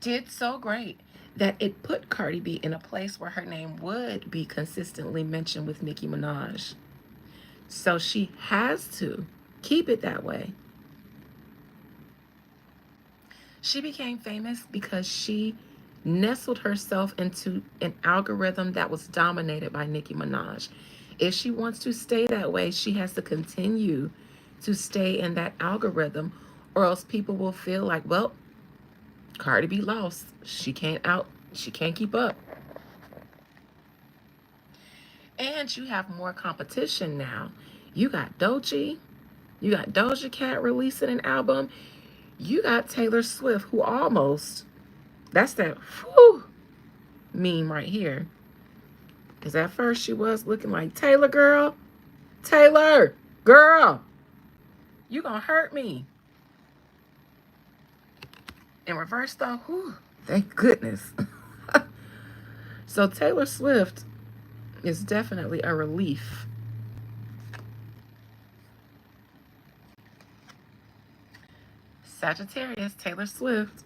did so great that it put Cardi B in a place where her name would be consistently mentioned with Nicki Minaj. So she has to keep it that way. She became famous because she nestled herself into an algorithm that was dominated by Nicki Minaj. If she wants to stay that way, she has to continue to stay in that algorithm, or else people will feel like, well, Cardi B lost. She can't keep up. And you have more competition now. You got Doechii, you got Doja Cat releasing an album. You got Taylor Swift, who almost, that's that whew, meme right here. Because at first she was looking like, Taylor girl, Taylor girl, you gonna hurt me. In reverse though, whew, thank goodness. So Taylor Swift is definitely a relief. Sagittarius, Taylor Swift.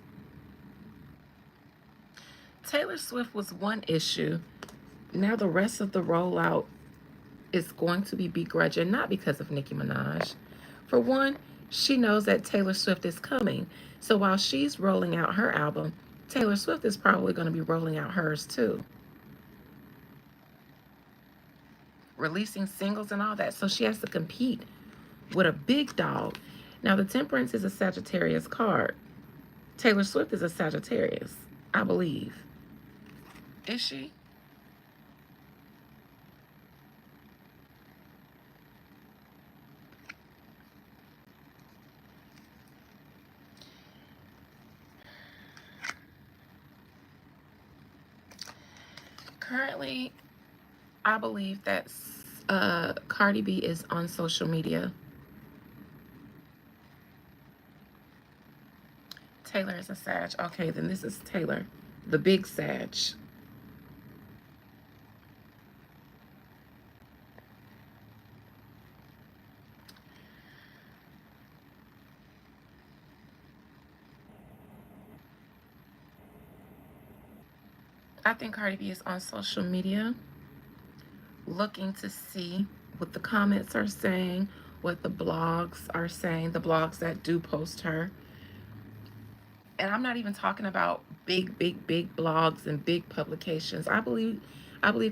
Taylor Swift was one issue. Now the rest of the rollout is going to be begrudging, not because of Nicki Minaj. For one, she knows that Taylor Swift is coming. So while she's rolling out her album, Taylor Swift is probably going to be rolling out hers too. Releasing singles and all that. So she has to compete with a big dog. Now the Temperance is a Sagittarius card. Taylor Swift is a Sagittarius, I believe. Is she? Currently, I believe that Cardi B is on social media. Taylor is a Sag. Okay, then this is Taylor, the big Sag. I think Cardi B is on social media looking to see what the comments are saying, what the blogs are saying, the blogs that do post her. And I'm not even talking about big blogs and big publications. I believe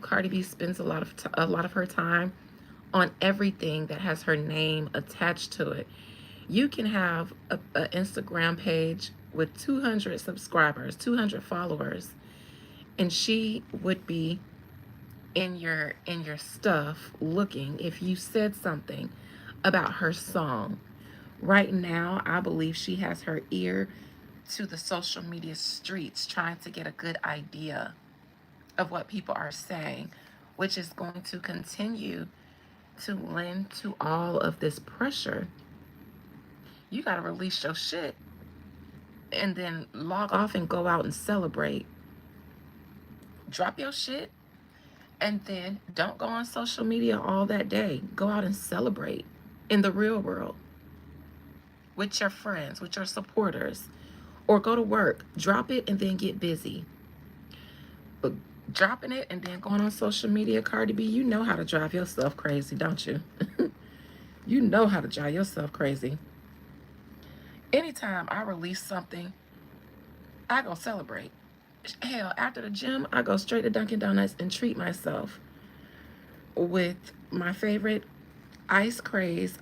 Cardi B spends a lot of her time on everything that has her name attached to it. You can have an Instagram page with 200 subscribers, 200 followers, and she would be in your stuff looking if you said something about her song. Right now, I believe she has her ear to the social media streets trying to get a good idea of what people are saying, which is going to continue to lend to all of this pressure. You got to release your shit and then log off and go out and celebrate. Drop your shit and then don't go on social media all that day. Go out and celebrate in the real world with your friends, with your supporters, or go to work. Drop it and then get busy. But dropping it and then going on social media, Cardi B, you know how to drive yourself crazy, don't you? You know how to drive yourself crazy. Anytime I release something, I go celebrate. Hell, after the gym, I go straight to Dunkin' Donuts and treat myself with my favorite caramel craze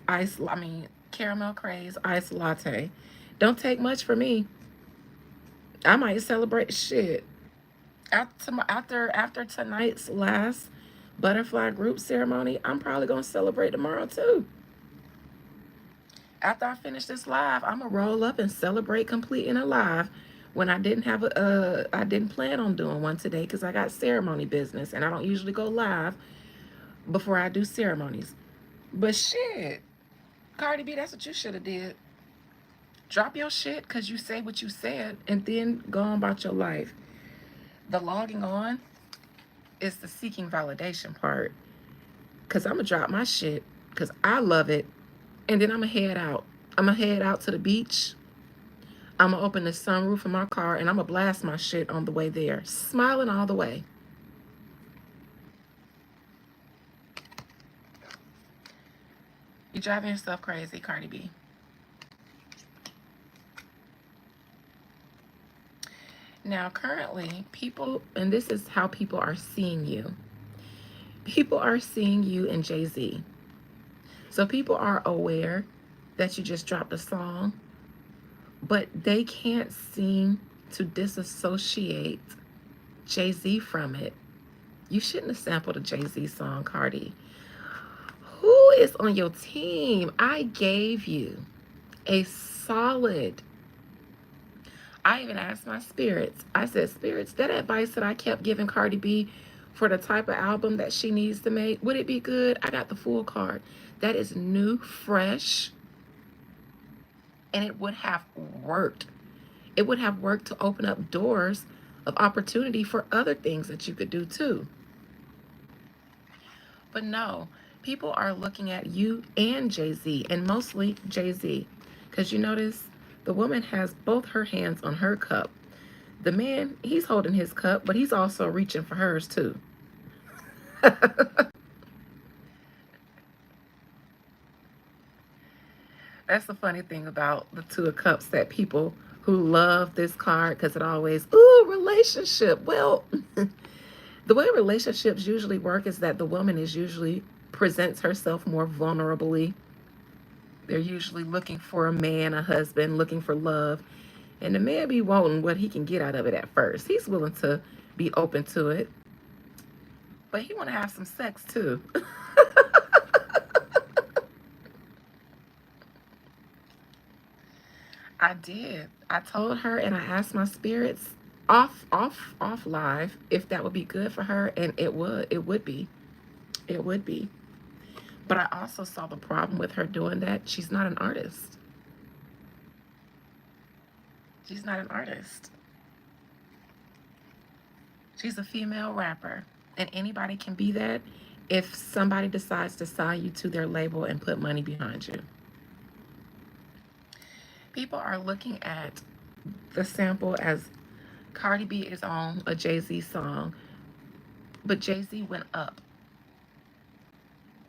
iced latte. Don't take much for me. I might celebrate shit. After tonight's last butterfly group ceremony, I'm probably gonna celebrate tomorrow too. After I finish this live, I'm gonna roll up and celebrate completing a live when I didn't plan on doing one today because I got ceremony business and I don't usually go live before I do ceremonies. But shit, Cardi B, that's what you should have did. Drop your shit because you say what you said and then go on about your life. The logging on is the seeking validation part. Because I'm going to drop my shit because I love it. And then I'm going to head out. I'm going to head out to the beach. I'm going to open the sunroof of my car and I'm going to blast my shit on the way there. Smiling all the way. You're driving yourself crazy, Cardi B. Now, currently, people, and this is how people are seeing you. People are seeing you in Jay-Z. So people are aware that you just dropped a song, but they can't seem to disassociate Jay-Z from it. You shouldn't have sampled a Jay-Z song, Cardi. Who is on your team? I gave you a solid. I even asked my spirits. I said, spirits, that advice that I kept giving Cardi B for the type of album that she needs to make, would it be good? I got the full card. That is new, fresh, and it would have worked. It would have worked to open up doors of opportunity for other things that you could do too. But no, people are looking at you and Jay-Z, and mostly Jay-Z, because you notice the woman has both her hands on her cup. The man, he's holding his cup, but he's also reaching for hers too. That's the funny thing about the Two of Cups, that people who love this card, because it always, ooh, relationship. Well, the way relationships usually work is that the woman is usually presents herself more vulnerably. They're usually looking for a man, a husband, looking for love. And the man be wanting what he can get out of it at first. He's willing to be open to it. But he want to have some sex too. I did. I told her and I asked my spirits off live if that would be good for her, and it would. It would be. It would be. But I also saw the problem with her doing that. She's not an artist. She's not an artist. She's a female rapper. And anybody can be that if somebody decides to sign you to their label and put money behind you. People are looking at the sample as Cardi B is on a Jay-Z song, but Jay-Z went up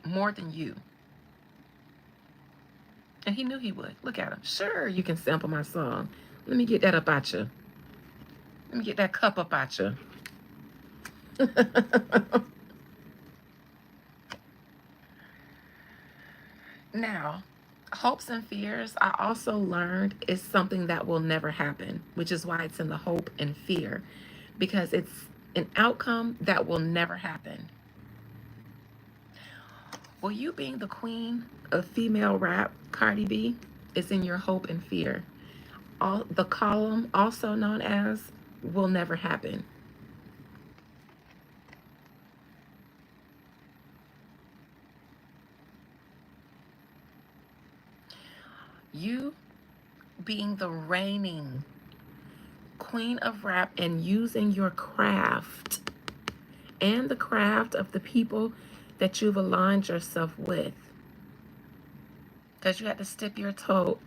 more than you. And he knew he would. Look at him. Sure, you can sample my song. Let me get that up at you. Let me get that cup up at you. Now, hopes and fears, I also learned, is something that will never happen, which is why it's in the hope and fear, because it's an outcome that will never happen. Well, you being the queen of female rap, Cardi B, is in your hope and fear. All the column, also known as will never happen. You being the reigning queen of rap and using your craft and the craft of the people that you've aligned yourself with, because you had to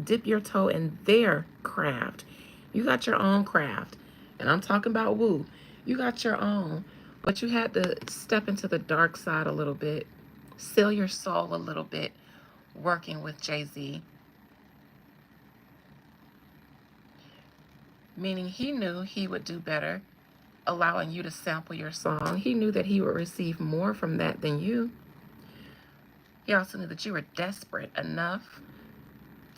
dip your toe in their craft. You got your own craft, and I'm talking about woo. You got your own, but you had to step into the dark side a little bit, sell your soul a little bit, working with Jay-Z. Meaning he knew he would do better allowing you to sample your song. He knew that he would receive more from that than you. He also knew that you were desperate enough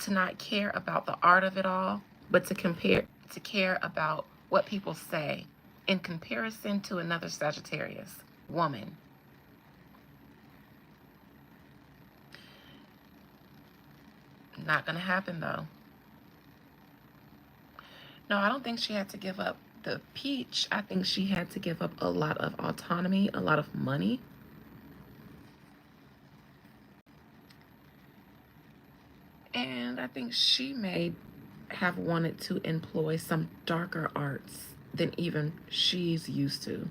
to not care about the art of it all, but to care about what people say in comparison to another Sagittarius woman. Not gonna happen though. No, I don't think she had to give up the peach. I think she had to give up a lot of autonomy, a lot of money. And I think she may have wanted to employ some darker arts than even she's used to.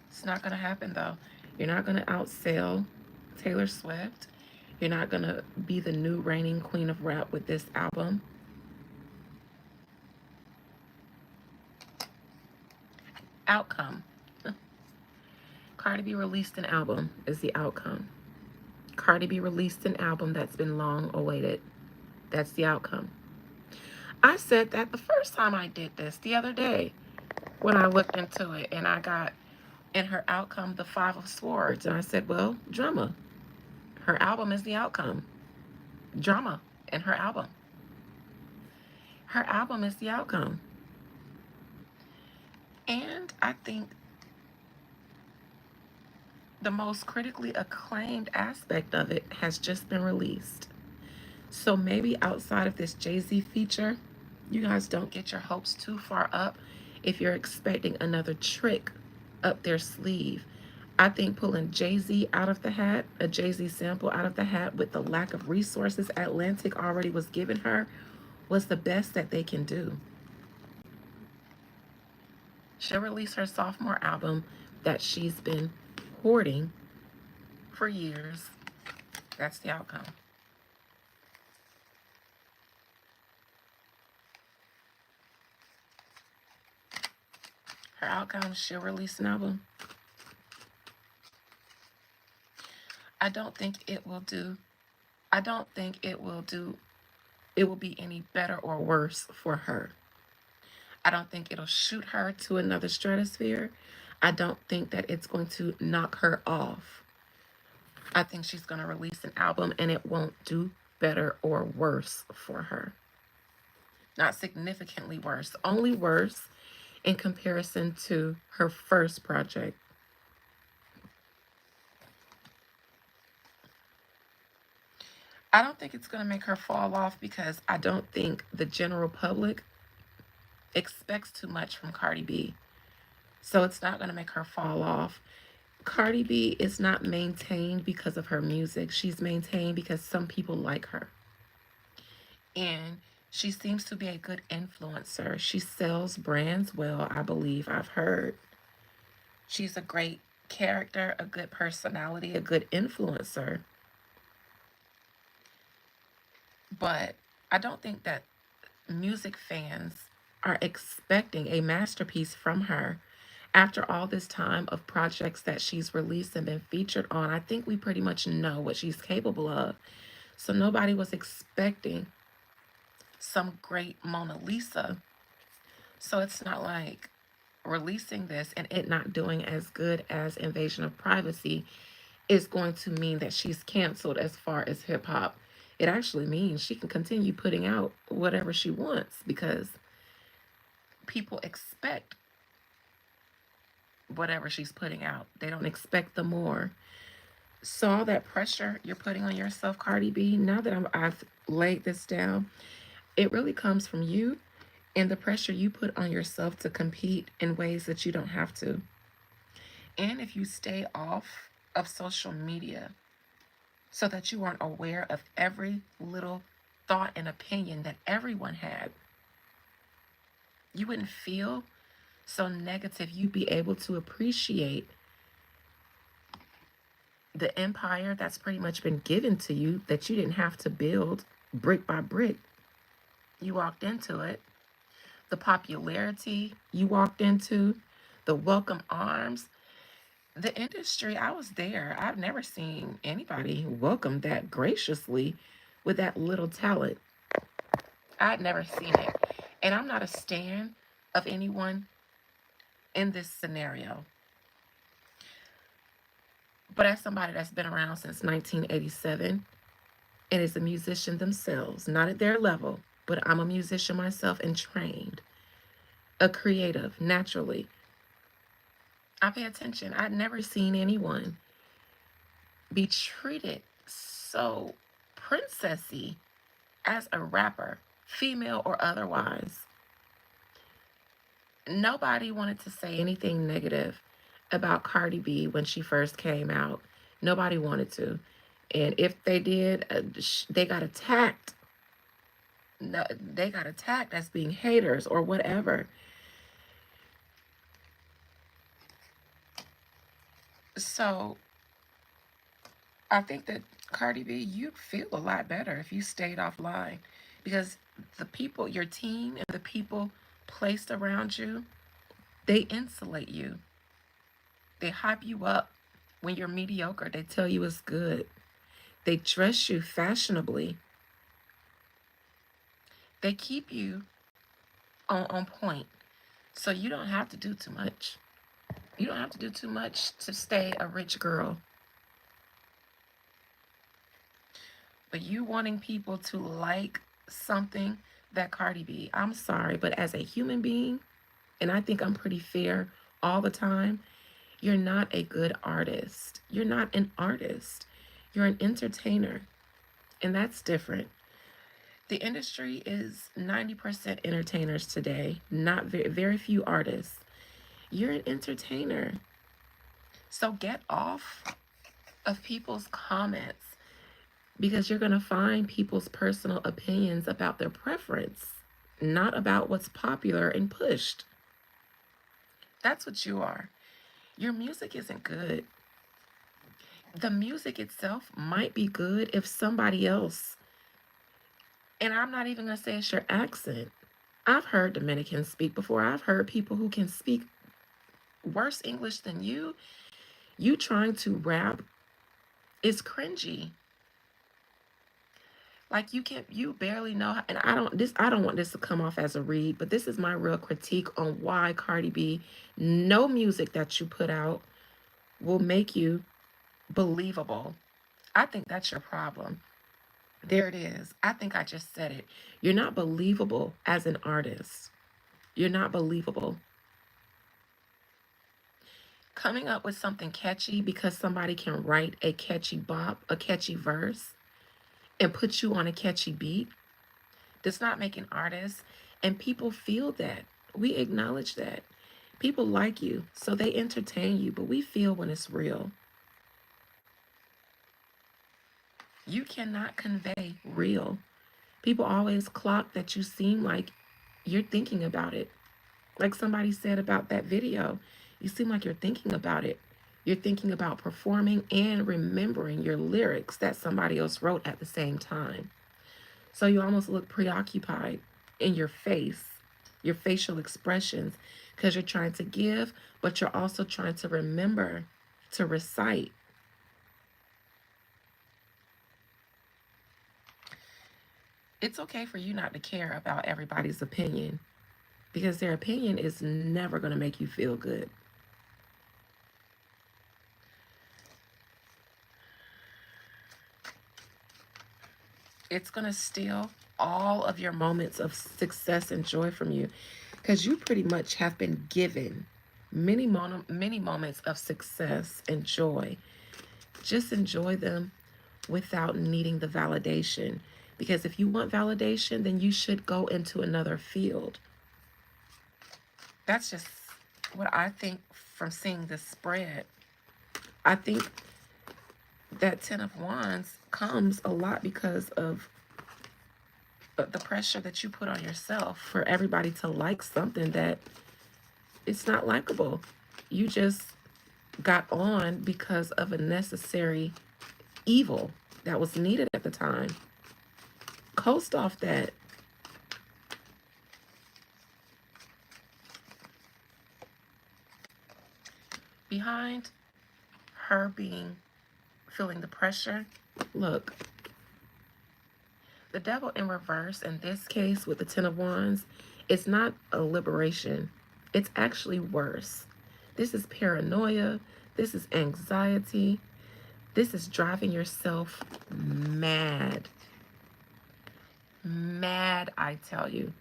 It's not going to happen though. You're not going to outsell Taylor Swift. You're not going to be the new reigning queen of rap with this album. Outcome. Cardi B released an album is the outcome. Cardi B released an album that's been long awaited. That's the outcome. I said that the first time I did this the other day when I looked into it, and I got in her outcome the Five of Swords. And I said, well, drama. Her album is the outcome. Drama in her album. Her album is the outcome. And I think the most critically acclaimed aspect of it has just been released. So maybe outside of this Jay-Z feature, you guys don't get your hopes too far up if you're expecting another trick up their sleeve. I think pulling Jay-Z out of the hat, a Jay-Z sample out of the hat with the lack of resources Atlantic already was giving her, was the best that they can do. She'll release her sophomore album that she's been hoarding for years. That's the outcome. Her outcome, she'll release an album. I don't think it will do, I don't think it will do, it will be any better or worse for her. I don't think it'll shoot her to another stratosphere. I don't think that it's going to knock her off. I think she's going to release an album and it won't do better or worse for her. Not significantly worse, only worse in comparison to her first project. I don't think it's going to make her fall off because I don't think the general public expects too much from Cardi B. So it's not going to make her fall off. Cardi B is not maintained because of her music. She's maintained because some people like her. And she seems to be a good influencer. She sells brands well, I believe. I've heard. She's a great character, a good personality, a good influencer. But I don't think that music fans are expecting a masterpiece from her after all this time of projects that she's released and been featured on. I think we pretty much know what she's capable of. So nobody was expecting some great Mona Lisa. So it's not like releasing this and it not doing as good as Invasion of Privacy is going to mean that she's canceled as far as hip hop. It actually means she can continue putting out whatever she wants because people expect whatever she's putting out. They don't expect the more. So all that pressure you're putting on yourself, Cardi B, now that I've laid this down, it really comes from you and the pressure you put on yourself to compete in ways that you don't have to. And if you stay off of social media so that you aren't aware of every little thought and opinion that everyone had, you wouldn't feel so negative. You'd be able to appreciate the empire that's pretty much been given to you that you didn't have to build brick by brick. You walked into it. The popularity you walked into, the welcome arms, the industry, I was there. I've never seen anybody welcome that graciously with that little talent. I'd never seen it. And I'm not a stan of anyone in this scenario. But as somebody that's been around since 1987 and is a musician themselves, not at their level, but I'm a musician myself and trained, a creative naturally, I pay attention. I'd never seen anyone be treated so princessy as a rapper, female or otherwise. Nobody wanted to say anything negative about Cardi B when she first came out. Nobody wanted to. And if they did, they got attacked. No, they got attacked as being haters or whatever. So I think that Cardi B, you'd feel a lot better if you stayed offline because the people, your team, and the people placed around you, they insulate you. They hype you up when you're mediocre. They tell you it's good. They dress you fashionably. They keep you on point. So you don't have to do too much. You don't have to do too much to stay a rich girl. But you wanting people to like something that Cardi B, I'm sorry, but as a human being, and I think I'm pretty fair all the time, you're not a good artist. You're not an artist. You're an entertainer. And that's different. The industry is 90% entertainers today, not very few artists. You're an entertainer. So get off of people's comments because you're going to find people's personal opinions about their preference, not about what's popular and pushed. That's what you are. Your music isn't good. The music itself might be good if somebody else, and I'm not even going to say it's your accent. I've heard Dominicans speak before. I've heard people who can speak worse English than you. You trying to rap is cringy. Like you barely know, and I don't want this to come off as a read, but this is my real critique on why Cardi B, no music that you put out will make you believable. I think that's your problem. There it is. I think I just said it. You're not believable as an artist. You're not believable. Coming up with something catchy because somebody can write a catchy bop, a catchy verse, and put you on a catchy beat does not make an artist. And people feel that. We acknowledge that. People like you, so they entertain you, but we feel when it's real. You cannot convey real. People always clock that you seem like you're thinking about it. Like somebody said about that video, you seem like you're thinking about it. You're thinking about performing and remembering your lyrics that somebody else wrote at the same time. So you almost look preoccupied in your face, your facial expressions, because you're trying to give, but you're also trying to remember to recite. It's okay for you not to care about everybody's opinion because their opinion is never going to make you feel good. It's going to steal all of your moments of success and joy from you because you pretty much have been given many moments of success and joy. Just enjoy them without needing the validation. Because if you want validation, then you should go into another field. That's just what I think from seeing this spread. I think that Ten of Wands comes a lot because of the pressure that you put on yourself for everybody to like something that it's not likable. You just got on because of a necessary evil that was needed at the time. Coast off that. Behind her feeling the pressure, look, the devil in reverse in this case with the Ten of Wands, it's not a liberation. It's actually worse. This is paranoia. This is anxiety. This is driving yourself mad. Mad, I tell you.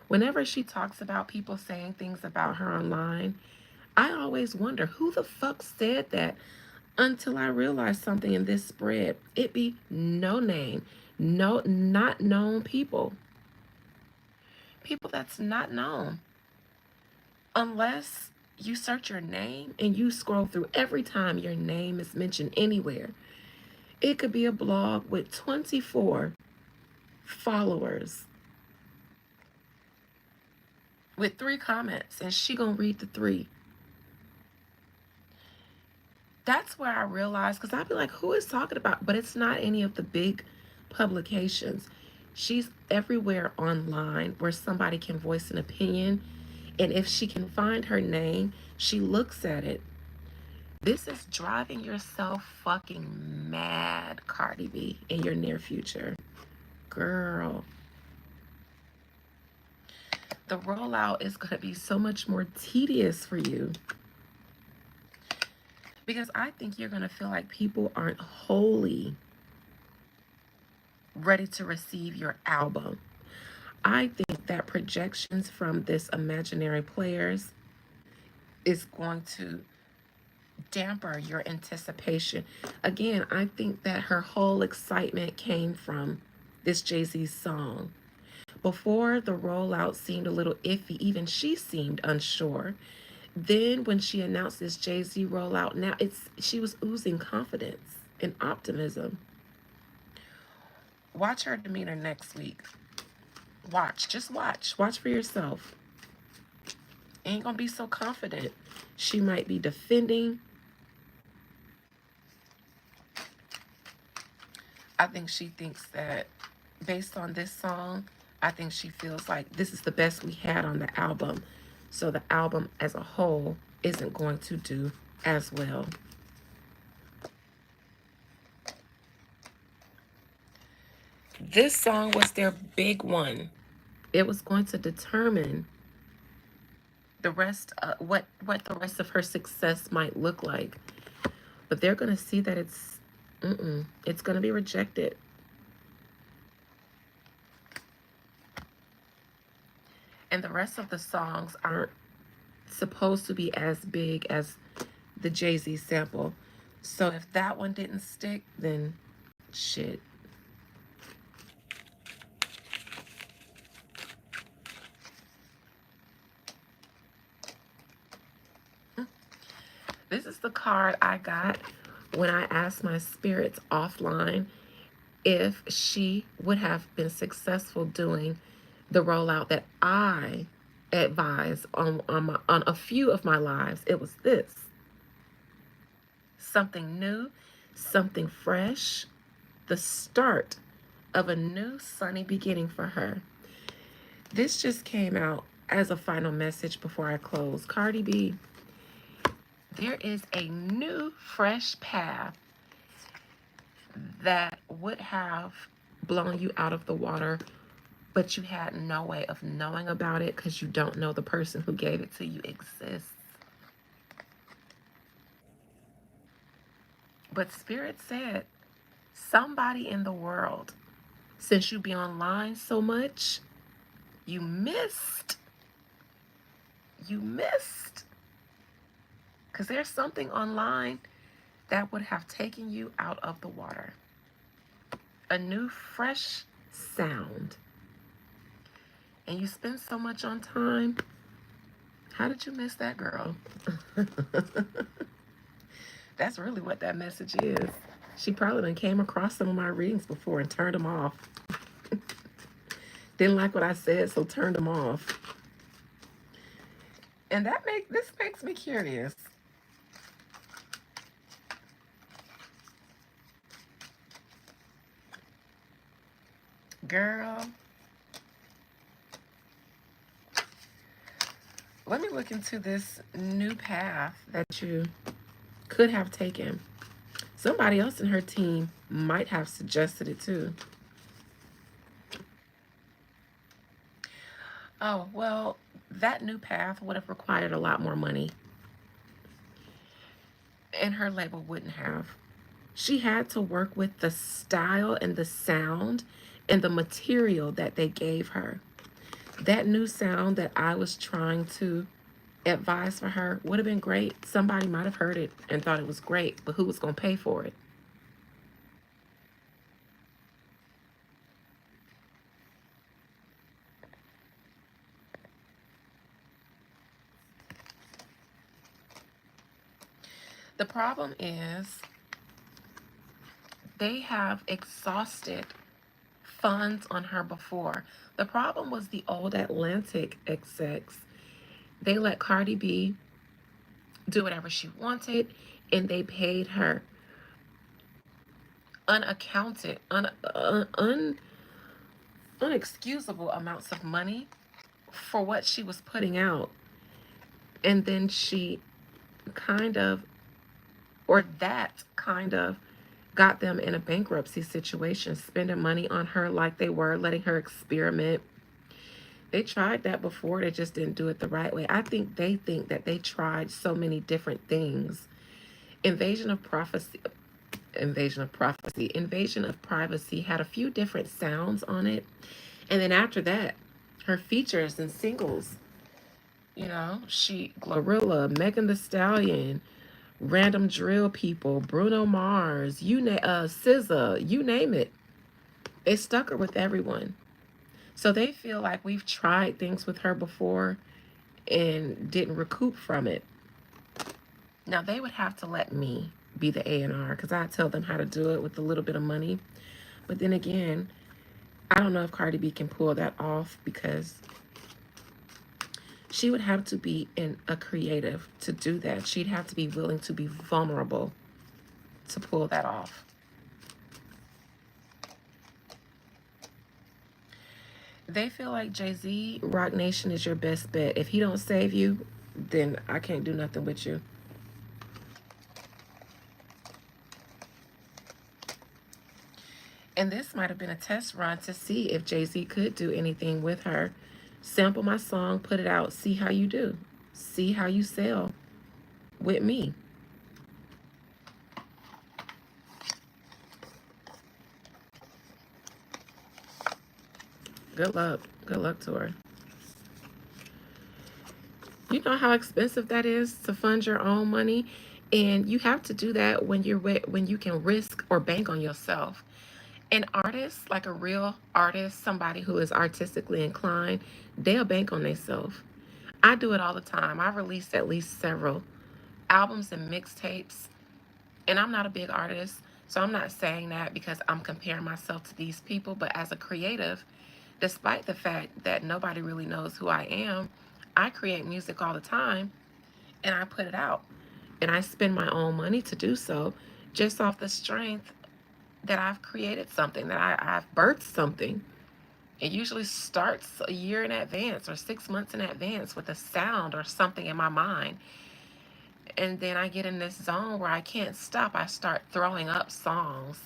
Whenever she talks about people saying things about her online, I always wonder who the fuck said that until I realized something in this spread. It be no name, no, not known people. People that's not known. Unless you search your name and you scroll through every time your name is mentioned anywhere. It could be a blog with 24 followers with 3 comments, and she gonna read the 3. That's where I realized, because I'd be like, who is talking about? But it's not any of the big publications. She's everywhere online where somebody can voice an opinion. And if she can find her name, she looks at it. This is driving yourself fucking mad, Cardi B, in your near future. Girl. The rollout is going to be so much more tedious for you. Because I think you're going to feel like people aren't wholly ready to receive your album. I think that projections from this imaginary players is going to damper your anticipation. Again, I think that her whole excitement came from this Jay-Z song. Before, the rollout seemed a little iffy. Even she seemed unsure. Then when she announced this Jay-Z rollout, now she was oozing confidence and optimism. Watch her demeanor next week. Watch. Just watch. Watch for yourself. Ain't gonna be so confident. She might be defending. I think she thinks that based on this song, I think she feels like this is the best we had on the album. So the album as a whole isn't going to do as well. This song was their big one. It was going to determine the rest, what the rest of her success might look like. But they're going to see that it's going to be rejected. And the rest of the songs aren't supposed to be as big as the Jay-Z sample. So if that one didn't stick, then shit. This is the card I got when I asked my spirits offline if she would have been successful doing the rollout that I advised on a few of my lives. It was this. Something new, something fresh, the start of a new sunny beginning for her. This just came out as a final message before I close. Cardi B, there is a new, fresh path that would have blown you out of the water, but you had no way of knowing about it because you don't know the person who gave it to you exists. But Spirit said, somebody in the world, since you be online so much, you missed Because there's something online that would have taken you out of the water. A new, fresh sound. And you spend so much on time. How did you miss that, girl? That's really what that message is. She probably done came across some of my readings before and turned them off. Didn't like what I said, so turned them off. And this makes me curious. Girl, let me look into this new path that you could have taken. Somebody else in her team might have suggested it too. Oh, well, that new path would have required a lot more money. And her label wouldn't have. She had to work with the style and the sound and the material that they gave her. That new sound that I was trying to advise for her would have been great. Somebody might have heard it and thought it was great, but who was going to pay for it? The problem is they have exhausted funds on her before. The problem was the old Atlantic execs. They let Cardi B do whatever she wanted, and they paid her unaccounted, unexcusable amounts of money for what she was putting out. And then she kind of, or that kind of, got them in a bankruptcy situation, spending money on her like they were, letting her experiment. They tried that before, they just didn't do it the right way. I think they think that they tried so many different things. Invasion of Privacy had a few different sounds on it. And then after that, her features and singles, she, Glorilla, Megan Thee Stallion, Random Drill People, Bruno Mars, SZA, you name it. They stuck her with everyone. So they feel like we've tried things with her before and didn't recoup from it. Now they would have to let me be the A&R because I tell them how to do it with a little bit of money. But then again, I don't know if Cardi B can pull that off because she would have to be a creative to do that. She'd have to be willing to be vulnerable to pull that off. They feel like Jay-Z, Rock Nation is your best bet. If he don't save you, then I can't do nothing with you. And this might have been a test run to see if Jay-Z could do anything with her. Sample my song, put it out, see how you do. See how you sell with me. Good luck. Good luck to her. You know how expensive that is to fund your own money? And you have to do that when you can risk or bank on yourself. An artist, like a real artist, somebody who is artistically inclined, they'll bank on themselves. I do it all the time. I've released at least several albums and mixtapes, and I'm not a big artist, so I'm not saying that because I'm comparing myself to these people, but as a creative, despite the fact that nobody really knows who I am, I create music all the time, and I put it out, and I spend my own money to do so just off the strength that I've created something, that I've birthed something. It usually starts a year in advance or 6 months in advance with a sound or something in my mind. And then I get in this zone where I can't stop. I start throwing up songs.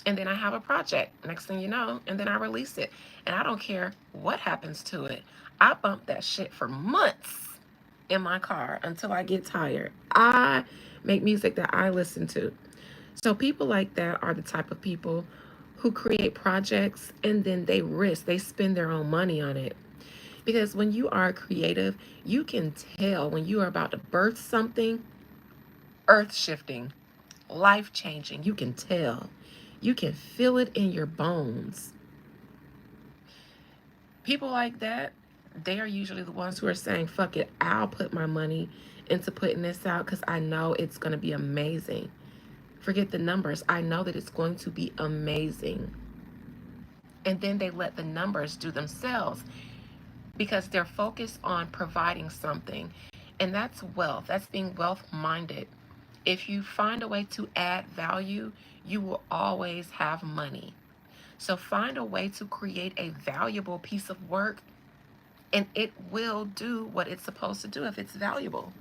And then I have a project, next thing you know, and then I release it. And I don't care what happens to it. I bump that shit for months in my car until I get tired. I make music that I listen to. So people like that are the type of people who create projects and then they spend their own money on it. Because when you are creative, you can tell when you are about to birth something earth shifting, life changing. You can tell. You can feel it in your bones. People like that, they are usually the ones who are saying, fuck it, I'll put my money into putting this out because I know it's going to be amazing. Forget the numbers. I know that it's going to be amazing. And then they let the numbers do themselves because they're focused on providing something. And that's wealth. That's being wealth minded. If you find a way to add value, you will always have money. So find a way to create a valuable piece of work, and it will do what it's supposed to do if it's valuable.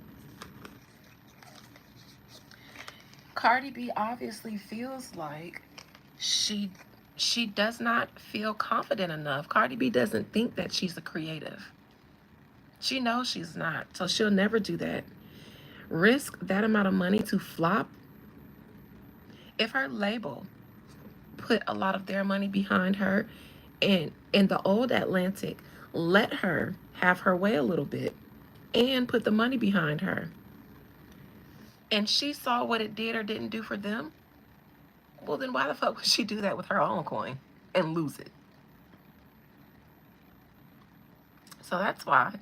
Cardi B obviously feels like she she does not feel confident enough. Cardi B doesn't think that she's a creative. She knows she's not, so she'll never do that. Risk that amount of money to flop. If her label put a lot of their money behind her, and in the old Atlantic let her have her way a little bit and put the money behind her, and she saw what it did or didn't do for them, well, then why the fuck would she do that with her own coin and lose it? So that's why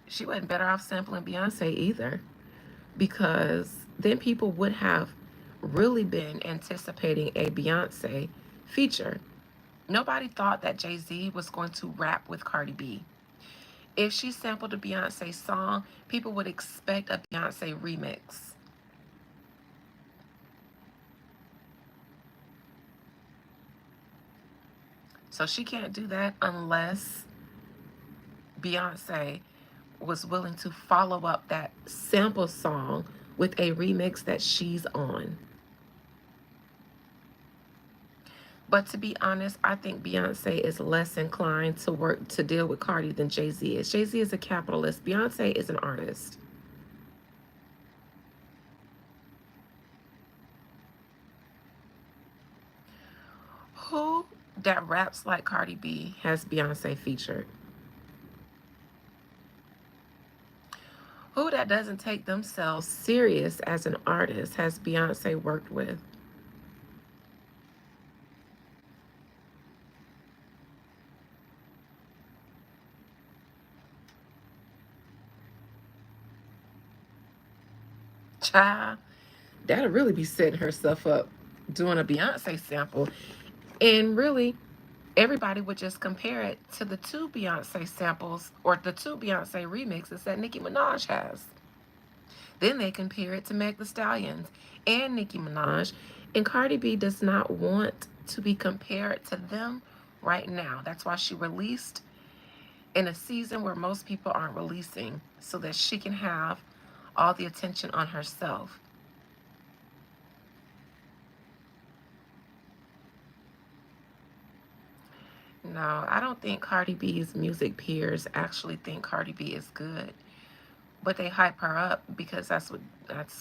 she wasn't better off sampling Beyonce either, because then people would have really been anticipating a Beyonce feature. Nobody thought that Jay-Z was going to rap with Cardi B. If she sampled a Beyonce song, people would expect a Beyonce remix. So she can't do that unless Beyonce was willing to follow up that sample song with a remix that she's on. But to be honest, I think Beyonce is less inclined to work to deal with Cardi than Jay-Z is. Jay-Z is a capitalist. Beyonce is an artist. Who that raps like Cardi B has Beyonce featured? Who that doesn't take themselves serious as an artist has Beyonce worked with? Child, that'll really be setting herself up doing a Beyonce sample. And really, everybody would just compare it to the two Beyonce samples or the two Beyonce remixes that Nicki Minaj has. Then they compare it to Meg Thee Stallions and Nicki Minaj. And Cardi B does not want to be compared to them right now. That's why she released in a season where most people aren't releasing, so that she can have all the attention on herself. No, I don't think Cardi B's music peers actually think Cardi B is good, but they hype her up because that's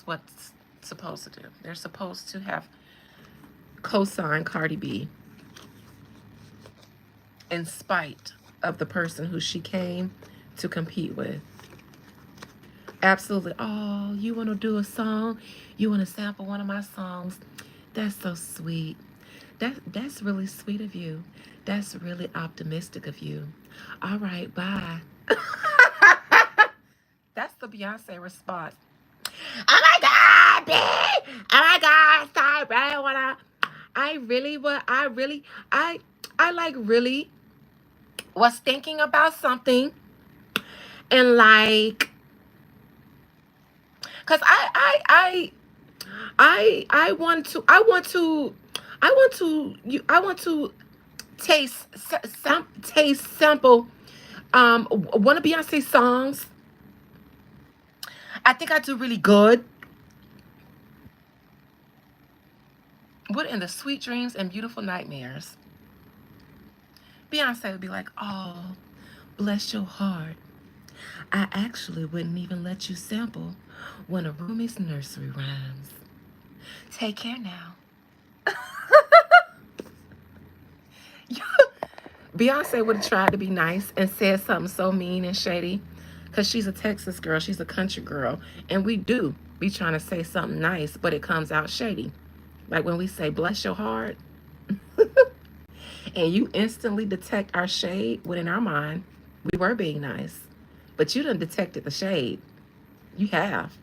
what's supposed to do. They're supposed to have co-signed Cardi B in spite of the person who she came to compete with. Absolutely. Oh, you want to do a song? You want to sample one of my songs? That's so sweet. That's really sweet of you. That's really optimistic of you. All right, bye. That's the Beyonce response. Oh my God, B! Oh my God, sorry, I really, what I really, I like really was thinking about something, and like, cause I want to, I want to taste sample one of Beyonce's songs. I think I do really good. What in the sweet dreams and beautiful nightmares? Beyonce would be like, oh, bless your heart. I actually wouldn't even let you sample one of Rumi's nursery rhymes. Take care now. Beyonce would have tried to be nice and said something so mean and shady, because she's a Texas girl, she's a country girl, and we do be trying to say something nice, but it comes out shady. Like when we say, bless your heart, and you instantly detect our shade when in our mind, we were being nice. But you done detected the shade. You have.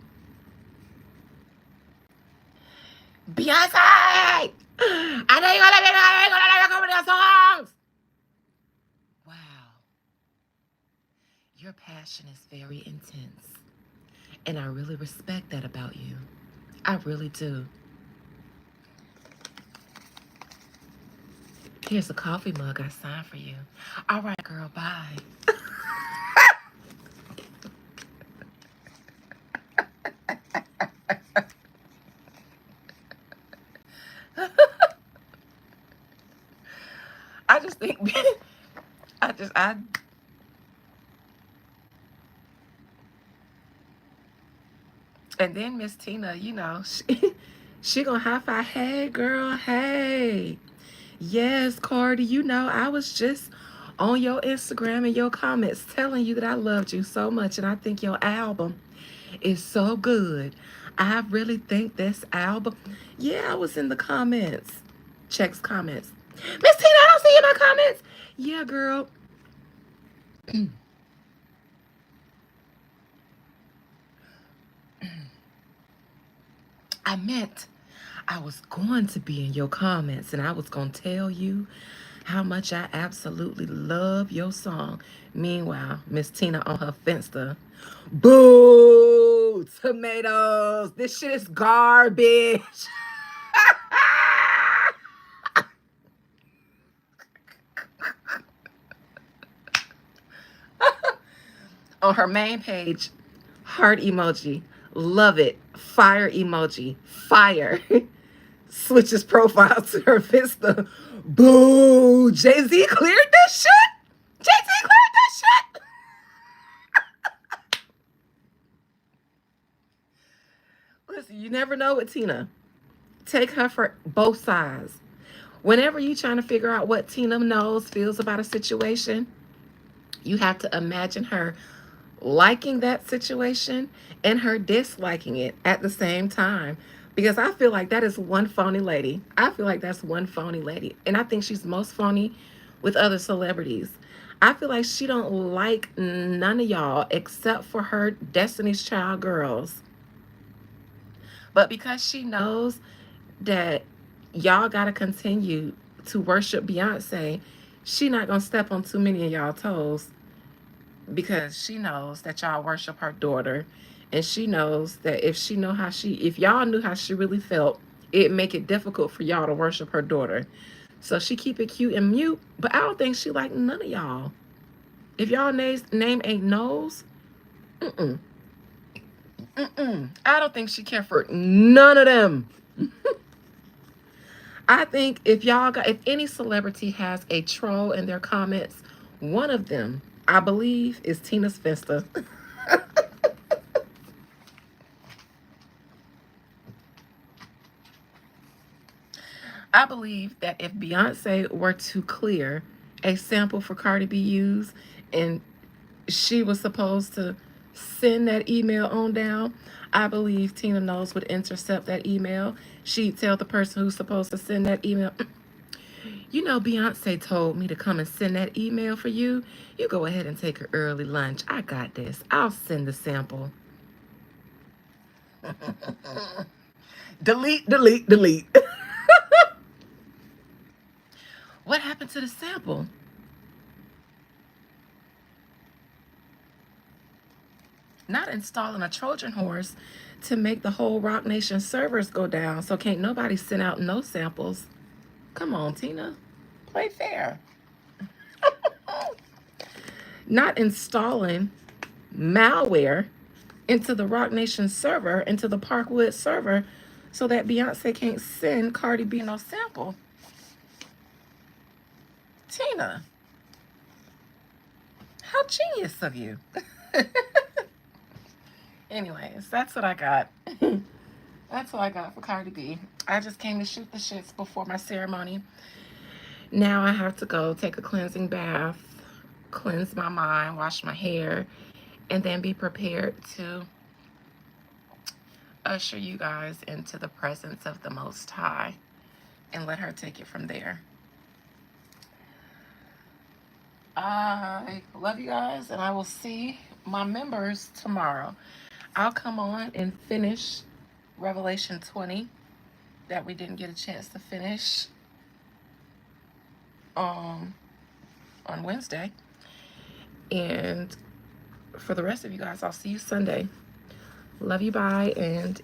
Beyonce! I know you're gonna let me songs! Wow. Your passion is very intense. And I really respect that about you. I really do. Here's a coffee mug I signed for you. All right, girl, bye. I just think, I and then Miss Tina, you know, she gonna high five. Hey, girl, hey. Yes, Cardi, you know, I was just on your Instagram and your comments telling you that I loved you so much, and I think your album is so good. I really think this album. Yeah, I was in the comments. Checks comments. Miss Tina, I don't see you in my comments. Yeah, girl. I meant I was going to be in your comments and I was going to tell you how much I absolutely love your song. Meanwhile, Miss Tina on her Finsta. Boo! Tomatoes. This shit is garbage. On her main page, heart emoji. Love it. Fire emoji. Fire. Switches profile to her Vista. Boo! Jay-Z cleared this shit? Jay-Z cleared this shit? Listen, you never know with Tina. Take her for both sides. Whenever you're trying to figure out what Tina knows, feels about a situation, you have to imagine her liking that situation and her disliking it at the same time. Because I feel like that is one phony lady. I feel like that's one phony lady. And I think she's most phony with other celebrities. I feel like she don't like none of y'all except for her Destiny's Child girls. But because she knows that y'all got to continue to worship Beyonce, she not going to step on too many of y'all toes because she knows that y'all worship her daughter, and she knows that if y'all knew how she really felt, it'd make it difficult for y'all to worship her daughter. So she keep it cute and mute, but I don't think she like none of y'all. If y'all name ain't Nose, mm-mm, I don't think she care for none of them. I think if any celebrity has a troll in their comments, one of them, I believe, is Tina's Finsta. I believe that if Beyonce were to clear a sample for Cardi B use and she was supposed to send that email on down, I believe Tina Knowles would intercept that email. She'd tell the person who's supposed to send that email, you know, Beyonce told me to come and send that email for you. You go ahead and take an early lunch. I got this. I'll send the sample. Delete, delete, delete. What happened to the sample? Not installing a Trojan horse to make the whole Rock Nation servers go down, so can't nobody send out no samples. Come on, Tina. Play fair. Not installing malware into the Rock Nation server, into the Parkwood server, so that Beyonce can't send Cardi B no sample. Tina, how genius of you. Anyways, that's what I got. That's what I got for Cardi B. I just came to shoot the shits before my ceremony. Now I have to go take a cleansing bath, cleanse my mind, wash my hair, and then be prepared to usher you guys into the presence of the Most High and let her take it from there. I love you guys, and I will see my members tomorrow. I'll come on and finish Revelation 20 that we didn't get a chance to finish on Wednesday. And for the rest of you guys, I'll see you Sunday. Love you, bye, and